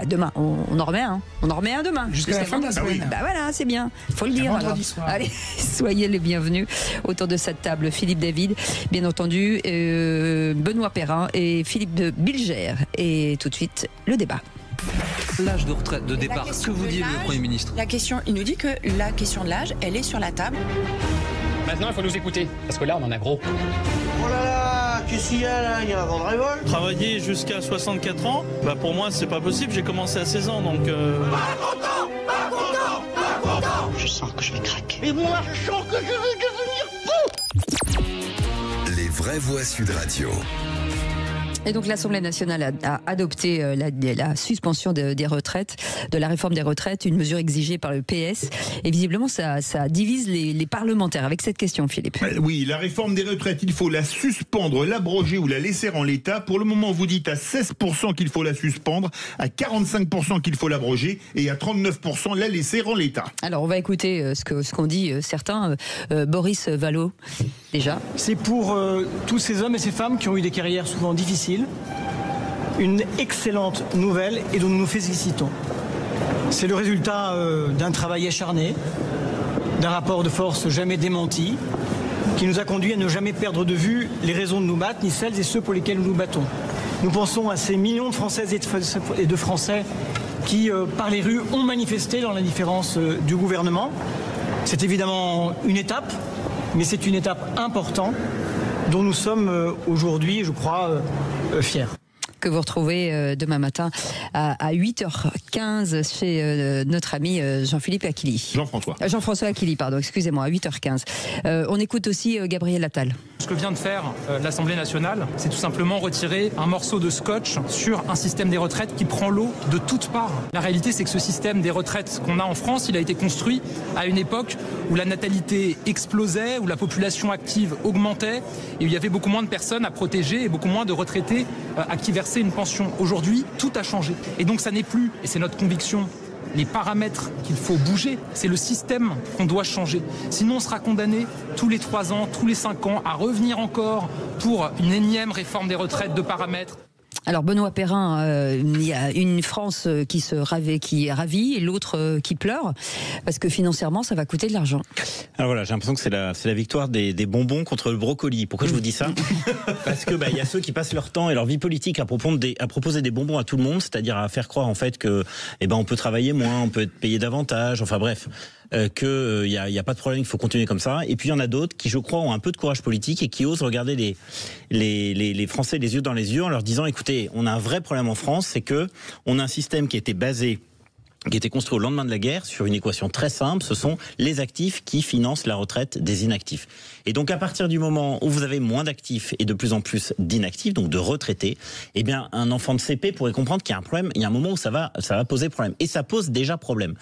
demain, on en remet un. On en remet un demain. Jusqu'à la fin de la semaine. Bah voilà, c'est bien. Faut le dire. Vendredi soir. Allez, soyez les bienvenus autour de cette table. Philippe David, bien entendu, Benoît Perrin et Philippe de Bilger. Et tout de suite, le débat. L'âge de retraite, de départ, que vous dit le Premier ministre? La question, il nous dit que la question de l'âge, elle est sur la table. Maintenant, il faut nous écouter, parce que là, on en a gros. Oh là là, qu'est-ce qu'il y a là? Il y a un vent de révolte. Travailler jusqu'à 64 ans, pour moi, c'est pas possible. J'ai commencé à 16 ans, donc... Pas content. Je sens que je vais craquer. Et moi, je sens que je vais devenir fou. Les vraies voix Sud Radio. Et donc l'Assemblée nationale a adopté la suspension des retraites, de la réforme des retraites, une mesure exigée par le PS. Et visiblement, ça divise les parlementaires avec cette question, Philippe. Oui, la réforme des retraites, il faut la suspendre, l'abroger ou la laisser en l'état. Pour le moment, vous dites à 16% qu'il faut la suspendre, à 45% qu'il faut l'abroger et à 39% la laisser en l'état. Alors, on va écouter ce qu'ont dit certains. Boris Vallaud, déjà. C'est pour tous ces hommes et ces femmes qui ont eu des carrières souvent difficiles, une excellente nouvelle et dont nous nous félicitons. C'est le résultat d'un travail acharné, d'un rapport de force jamais démenti, qui nous a conduit à ne jamais perdre de vue les raisons de nous battre, ni celles et ceux pour lesquels nous nous battons. Nous pensons à ces millions de Françaises et de Français qui, par les rues, ont manifesté dans l'indifférence du gouvernement. C'est évidemment une étape, mais c'est une étape importante dont nous sommes aujourd'hui, je crois, fiers. Que vous retrouvez demain matin à 8h15 chez notre ami Jean-Philippe Aquili. Jean-François Aquili, pardon, excusez-moi, à 8h15. On écoute aussi Gabriel Attal. Ce que vient de faire l'Assemblée nationale, c'est tout simplement retirer un morceau de scotch sur un système des retraites qui prend l'eau de toutes parts. La réalité, c'est que ce système des retraites qu'on a en France, il a été construit à une époque où la natalité explosait, où la population active augmentait et où il y avait beaucoup moins de personnes à protéger et beaucoup moins de retraités à qui verser une pension. Aujourd'hui, tout a changé. Et donc ça n'est plus, et c'est notre conviction, les paramètres qu'il faut bouger, c'est le système qu'on doit changer. Sinon, on sera condamné tous les 3 ans, tous les 5 ans, à revenir encore pour une énième réforme des retraites de paramètres. Alors Benoît Perrin, il y a une France qui est ravie et l'autre qui pleure parce que financièrement ça va coûter de l'argent. Alors voilà, j'ai l'impression que c'est la victoire des bonbons contre le brocoli. Pourquoi je vous dis ça? Parce que il y a ceux qui passent leur temps et leur vie politique à proposer des bonbons à tout le monde, c'est-à-dire à faire croire en fait que on peut travailler moins, on peut être payé davantage, enfin bref. qu'il n'y a pas de problème, il faut continuer comme ça. Et puis il y en a d'autres qui, je crois, ont un peu de courage politique et qui osent regarder les Français les yeux dans les yeux en leur disant, écoutez, on a un vrai problème en France, c'est que on a un système qui était construit au lendemain de la guerre sur une équation très simple, ce sont les actifs qui financent la retraite des inactifs. Et donc à partir du moment où vous avez moins d'actifs et de plus en plus d'inactifs, donc de retraités, eh bien un enfant de CP pourrait comprendre qu'il y a un problème, il y a un moment où ça va poser problème. Et ça pose déjà problème.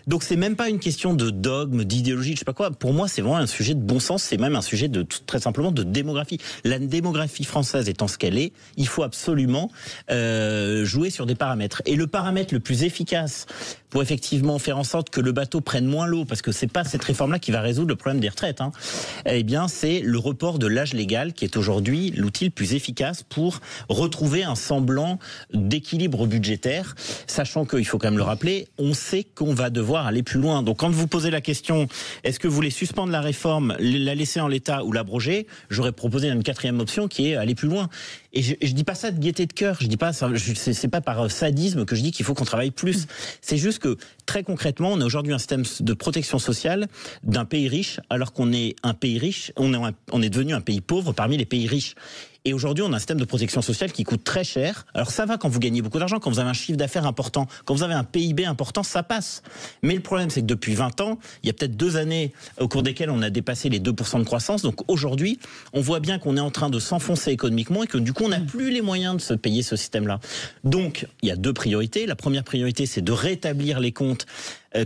Donc c'est même pas une question de dogme, d'idéologie, je sais pas quoi. Pour moi, c'est vraiment un sujet de bon sens, c'est même un sujet de très simplement de démographie. La démographie française étant ce qu'elle est, il faut absolument jouer sur des paramètres. Et le paramètre le plus efficace pour effectivement faire en sorte que le bateau prenne moins l'eau, parce que c'est pas cette réforme-là qui va résoudre le problème des retraites, eh bien c'est le report de l'âge légal qui est aujourd'hui l'outil le plus efficace pour retrouver un semblant d'équilibre budgétaire, sachant qu'il faut quand même le rappeler, on sait qu'on va devoir aller plus loin. Donc quand vous posez la question, est-ce que vous voulez suspendre la réforme, la laisser en l'état ou l'abroger, j'aurais proposé une quatrième option qui est aller plus loin. Et je dis pas ça de gaieté de cœur, je dis pas ça, c'est pas par sadisme que je dis qu'il faut qu'on travaille plus. C'est juste que très concrètement, on a aujourd'hui un système de protection sociale d'un pays riche, alors qu'on est un pays riche, on est devenu un pays pauvre parmi les pays riches. Et aujourd'hui, on a un système de protection sociale qui coûte très cher. Alors ça va quand vous gagnez beaucoup d'argent, quand vous avez un chiffre d'affaires important, quand vous avez un PIB important, ça passe. Mais le problème, c'est que depuis 20 ans, il y a peut-être 2 années au cours desquelles on a dépassé les 2% de croissance. Donc aujourd'hui, on voit bien qu'on est en train de s'enfoncer économiquement et que du coup, on n'a plus les moyens de se payer ce système-là. Donc, il y a 2 priorités. La première priorité, c'est de rétablir les comptes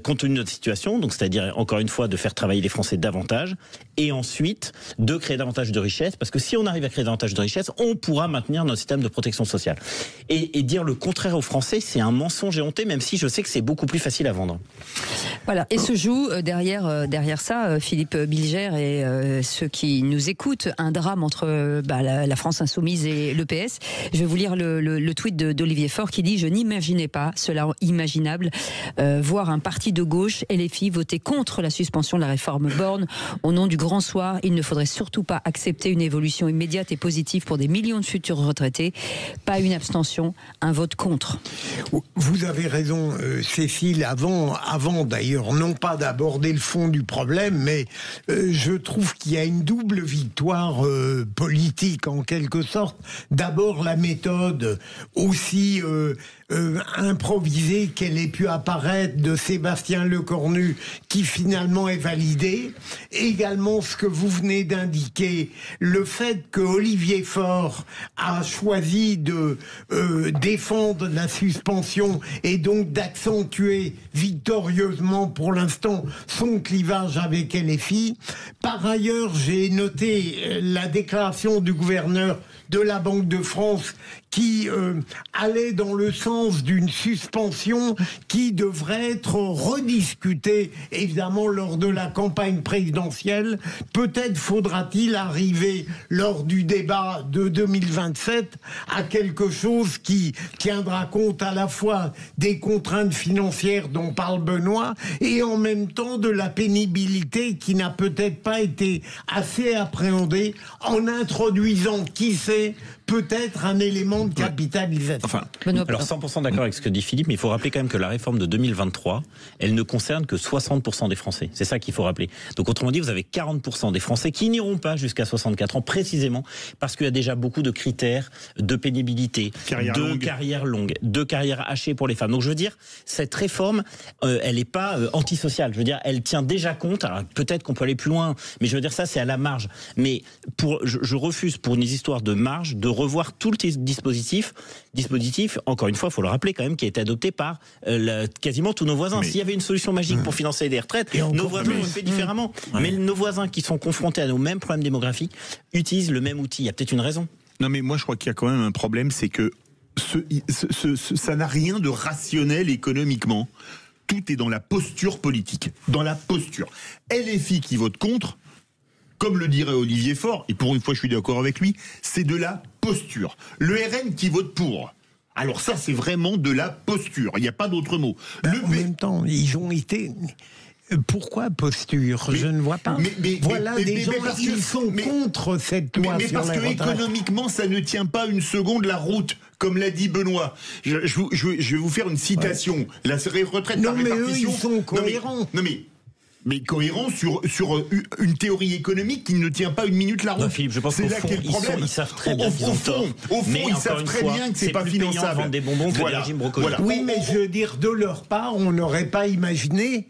compte tenu de notre situation, donc c'est-à-dire encore une fois de faire travailler les Français davantage, et ensuite de créer davantage de richesses, parce que si on arrive à créer davantage de richesses, on pourra maintenir notre système de protection sociale. Et dire le contraire aux Français, c'est un mensonge éhonté, même si je sais que c'est beaucoup plus facile à vendre. Voilà, et se joue derrière ça, Philippe Bilger et ceux qui nous écoutent, un drame entre la France Insoumise et le PS. Je vais vous lire le tweet d'Olivier Faure qui dit « Je n'imaginais pas cela imaginable, voir un parti de gauche, LFI, voter contre la suspension de la réforme Borne. Au nom du grand soir, il ne faudrait surtout pas accepter une évolution immédiate et positive pour des millions de futurs retraités. Pas une abstention, un vote contre. » Vous avez raison, Cécile, avant d'ailleurs, non pas d'aborder le fond du problème, mais je trouve qu'il y a une double victoire politique en quelque sorte. D'abord la méthode aussi improvisée qu'elle ait pu apparaître de Sébastien Lecornu, qui finalement est validée. Également ce que vous venez d'indiquer, le fait que Olivier Faure a choisi de défendre la suspension et donc d'accentuer victorieusement pour l'instant son clivage avec LFI. Par ailleurs, j'ai noté la déclaration du gouverneur de la Banque de France qui allait dans le sens d'une suspension qui devrait être rediscutée évidemment lors de la campagne présidentielle. Peut-être faudra-t-il arriver lors du débat de 2027 à quelque chose qui tiendra compte à la fois des contraintes financières dont parle Benoît et en même temps de la pénibilité qui n'a peut-être pas été assez appréhendée en introduisant, qui sait, peut-être un élément de capitalisation. Enfin, alors 100% d'accord avec ce que dit Philippe, mais il faut rappeler quand même que la réforme de 2023, elle ne concerne que 60% des Français. C'est ça qu'il faut rappeler. Donc autrement dit, vous avez 40% des Français qui n'iront pas jusqu'à 64 ans, précisément parce qu'il y a déjà beaucoup de critères de pénibilité, carrière longue, de carrière hachée pour les femmes. Donc je veux dire, cette réforme, elle n'est pas antisociale. Je veux dire, elle tient déjà compte. Alors peut-être qu'on peut aller plus loin, mais je veux dire, ça c'est à la marge. Mais je refuse pour une histoire de marge de revoir tout le dispositif, encore une fois, il faut le rappeler quand même, qui a été adopté par quasiment tous nos voisins. S'il y avait une solution magique pour financer des retraites, nos voisins l'auraient fait différemment. Mais nos voisins qui sont confrontés à nos mêmes problèmes démographiques utilisent le même outil. Il y a peut-être une raison. Non, mais moi je crois qu'il y a quand même un problème, c'est que ça n'a rien de rationnel économiquement. Tout est dans la posture politique. Dans la posture. LFI qui vote contre, comme le dirait Olivier Faure, et pour une fois je suis d'accord avec lui, c'est de la posture. Le RN qui vote pour, alors ça c'est vraiment de la posture, il n'y a pas d'autre mot. En même temps, ils ont été... Pourquoi posture? Je ne vois pas. Voilà des gens qui sont contre cette loi. Mais parce que économiquement, ça ne tient pas une seconde la route, comme l'a dit Benoît. Je vais vous faire une citation. La retraite par répartition. Eux, ils sont cohérents. Non mais mais cohérent sur une théorie économique qui ne tient pas une minute la route. Non, Philippe, je pense qu'au fond, ils savent très bien qu'ils ont tort. Au fond, ils savent très bien que c'est pas finançable. Vendre des bonbons que des régimes brocolis. Voilà. Oui, mais je veux dire, de leur part, on n'aurait pas imaginé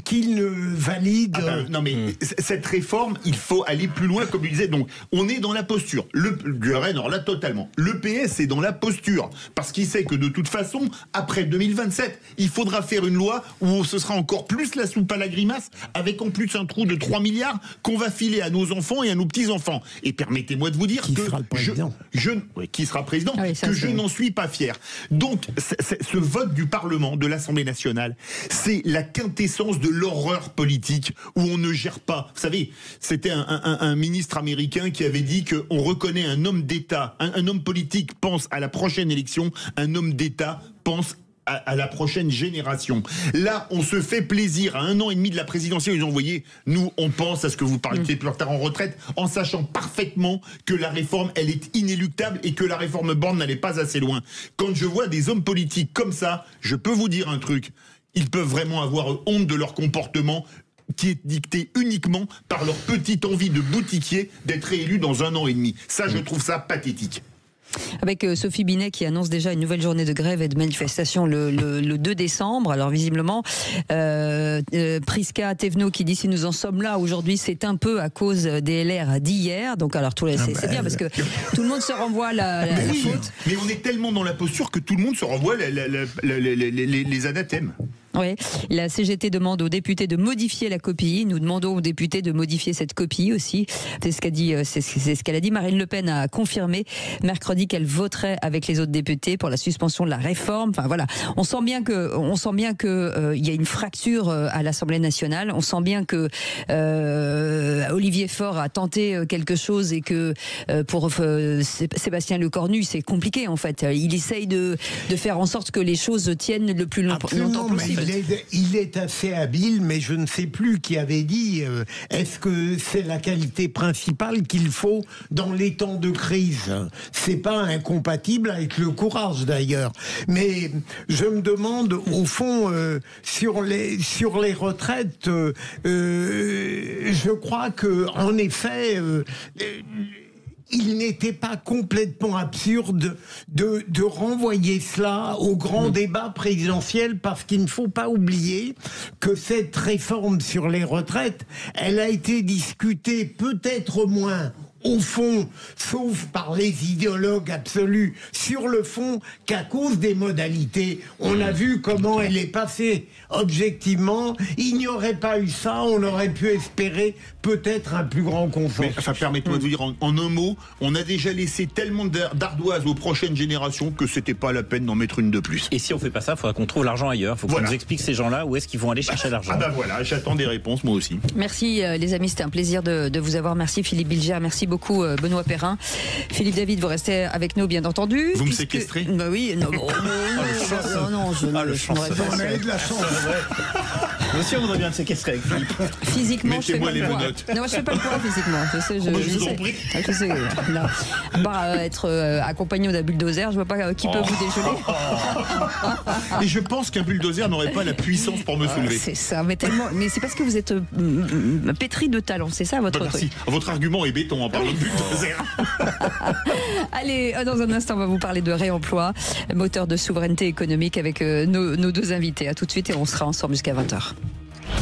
qu'ils ne valident. Non, mais cette réforme, il faut aller plus loin, comme il disait. Donc, on est dans la posture. Le RN, alors là, totalement. Le PS est dans la posture. Parce qu'il sait que de toute façon, après 2027, il faudra faire une loi où ce sera encore plus la soupe à la grimace, avec en plus un trou de 3 milliards qu'on va filer à nos enfants et à nos petits-enfants. Et permettez-moi de vous dire qui sera le président. Qui sera président, ça, je n'en suis pas fier. Donc, ce vote du Parlement, de l'Assemblée nationale, c'est la quintessence de l'horreur politique où on ne gère pas. Vous savez, c'était un ministre américain qui avait dit qu'on reconnaît un homme d'État, un homme politique pense à la prochaine élection, un homme d'État pense à la prochaine génération. Là, on se fait plaisir. À 1 an et demi de la présidentielle, ils ont envoyé, nous, on pense à ce que vous parlez plus tard en retraite, en sachant parfaitement que la réforme, elle est inéluctable et que la réforme Borne n'allait pas assez loin. Quand je vois des hommes politiques comme ça, je peux vous dire un truc. Ils peuvent vraiment avoir honte de leur comportement qui est dicté uniquement par leur petite envie de boutiquier d'être réélu dans 1 an et demi. Ça, je trouve ça pathétique. Avec Sophie Binet qui annonce déjà une nouvelle journée de grève et de manifestation le 2 décembre. Alors visiblement, Prisca Thévenot qui dit si nous en sommes là aujourd'hui, c'est un peu à cause des LR d'hier. Donc alors c'est bien parce que tout le monde se renvoie la faute. Mais on est tellement dans la posture que tout le monde se renvoie les anathèmes. Oui, la CGT demande aux députés de modifier la copie. Nous demandons aux députés de modifier cette copie aussi. C'est ce qu'elle a dit. Marine Le Pen a confirmé mercredi qu'elle voterait avec les autres députés pour la suspension de la réforme. Enfin voilà, on sent bien que il y a une fracture à l'Assemblée nationale. On sent bien que Olivier Faure a tenté quelque chose et que pour Sébastien Lecornu, c'est compliqué en fait. Il essaye de faire en sorte que les choses tiennent le plus longtemps possible. Il est assez habile, mais je ne sais plus qui avait dit est-ce que c'est la qualité principale qu'il faut dans les temps de crise? C'est pas incompatible avec le courage d'ailleurs. Mais je me demande au fond sur les retraites, je crois que en effet. Il n'était pas complètement absurde de renvoyer cela au grand débat présidentiel, parce qu'il ne faut pas oublier que cette réforme sur les retraites, elle a été discutée peut-être moins au fond, sauf par les idéologues absolus, sur le fond, qu'à cause des modalités. On a vu comment elle est passée. Objectivement, il n'y aurait pas eu ça, on aurait pu espérer peut-être un plus grand confort. Mais permettez-moi de vous dire en un mot, on a déjà laissé tellement d'ardoises aux prochaines générations que c'était pas la peine d'en mettre une de plus. Et si on fait pas ça, il faudra qu'on trouve l'argent ailleurs. Il faut qu'on nous explique ces gens-là où est-ce qu'ils vont aller chercher l'argent. Ah bah voilà, j'attends des réponses moi aussi. Merci les amis, c'était un plaisir de vous avoir. Merci Philippe Bilger, merci beaucoup Benoît Perrin. Philippe David, vous restez avec nous bien entendu. Vous me séquestrez? Bah oui, non, je n'aurais de la chance. Monsieur, on voudrait bien te séquestrer avec Philippe. Physiquement, je fais pas le poids. Non, je fais pas le poids physiquement. Je sais, je vous en prie. Je sais. Être accompagné d'un bulldozer, je vois pas qui peut vous dégeler. Et je pense qu'un bulldozer n'aurait pas la puissance pour me soulever. C'est ça, mais c'est parce que vous êtes pétri de talent, c'est ça votre truc. Votre argument est béton en parlant de bulldozer. Allez, dans un instant, on va vous parler de réemploi, moteur de souveraineté économique avec nos deux invités. À tout de suite et on sera ensemble jusqu'à 20h.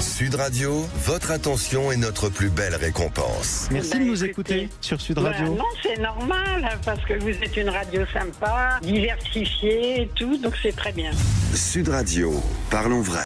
Sud Radio, votre attention est notre plus belle récompense. Merci de nous écouter sur Sud Radio. Non, c'est normal, parce que vous êtes une radio sympa, diversifiée et tout, donc c'est très bien. Sud Radio, parlons vrai.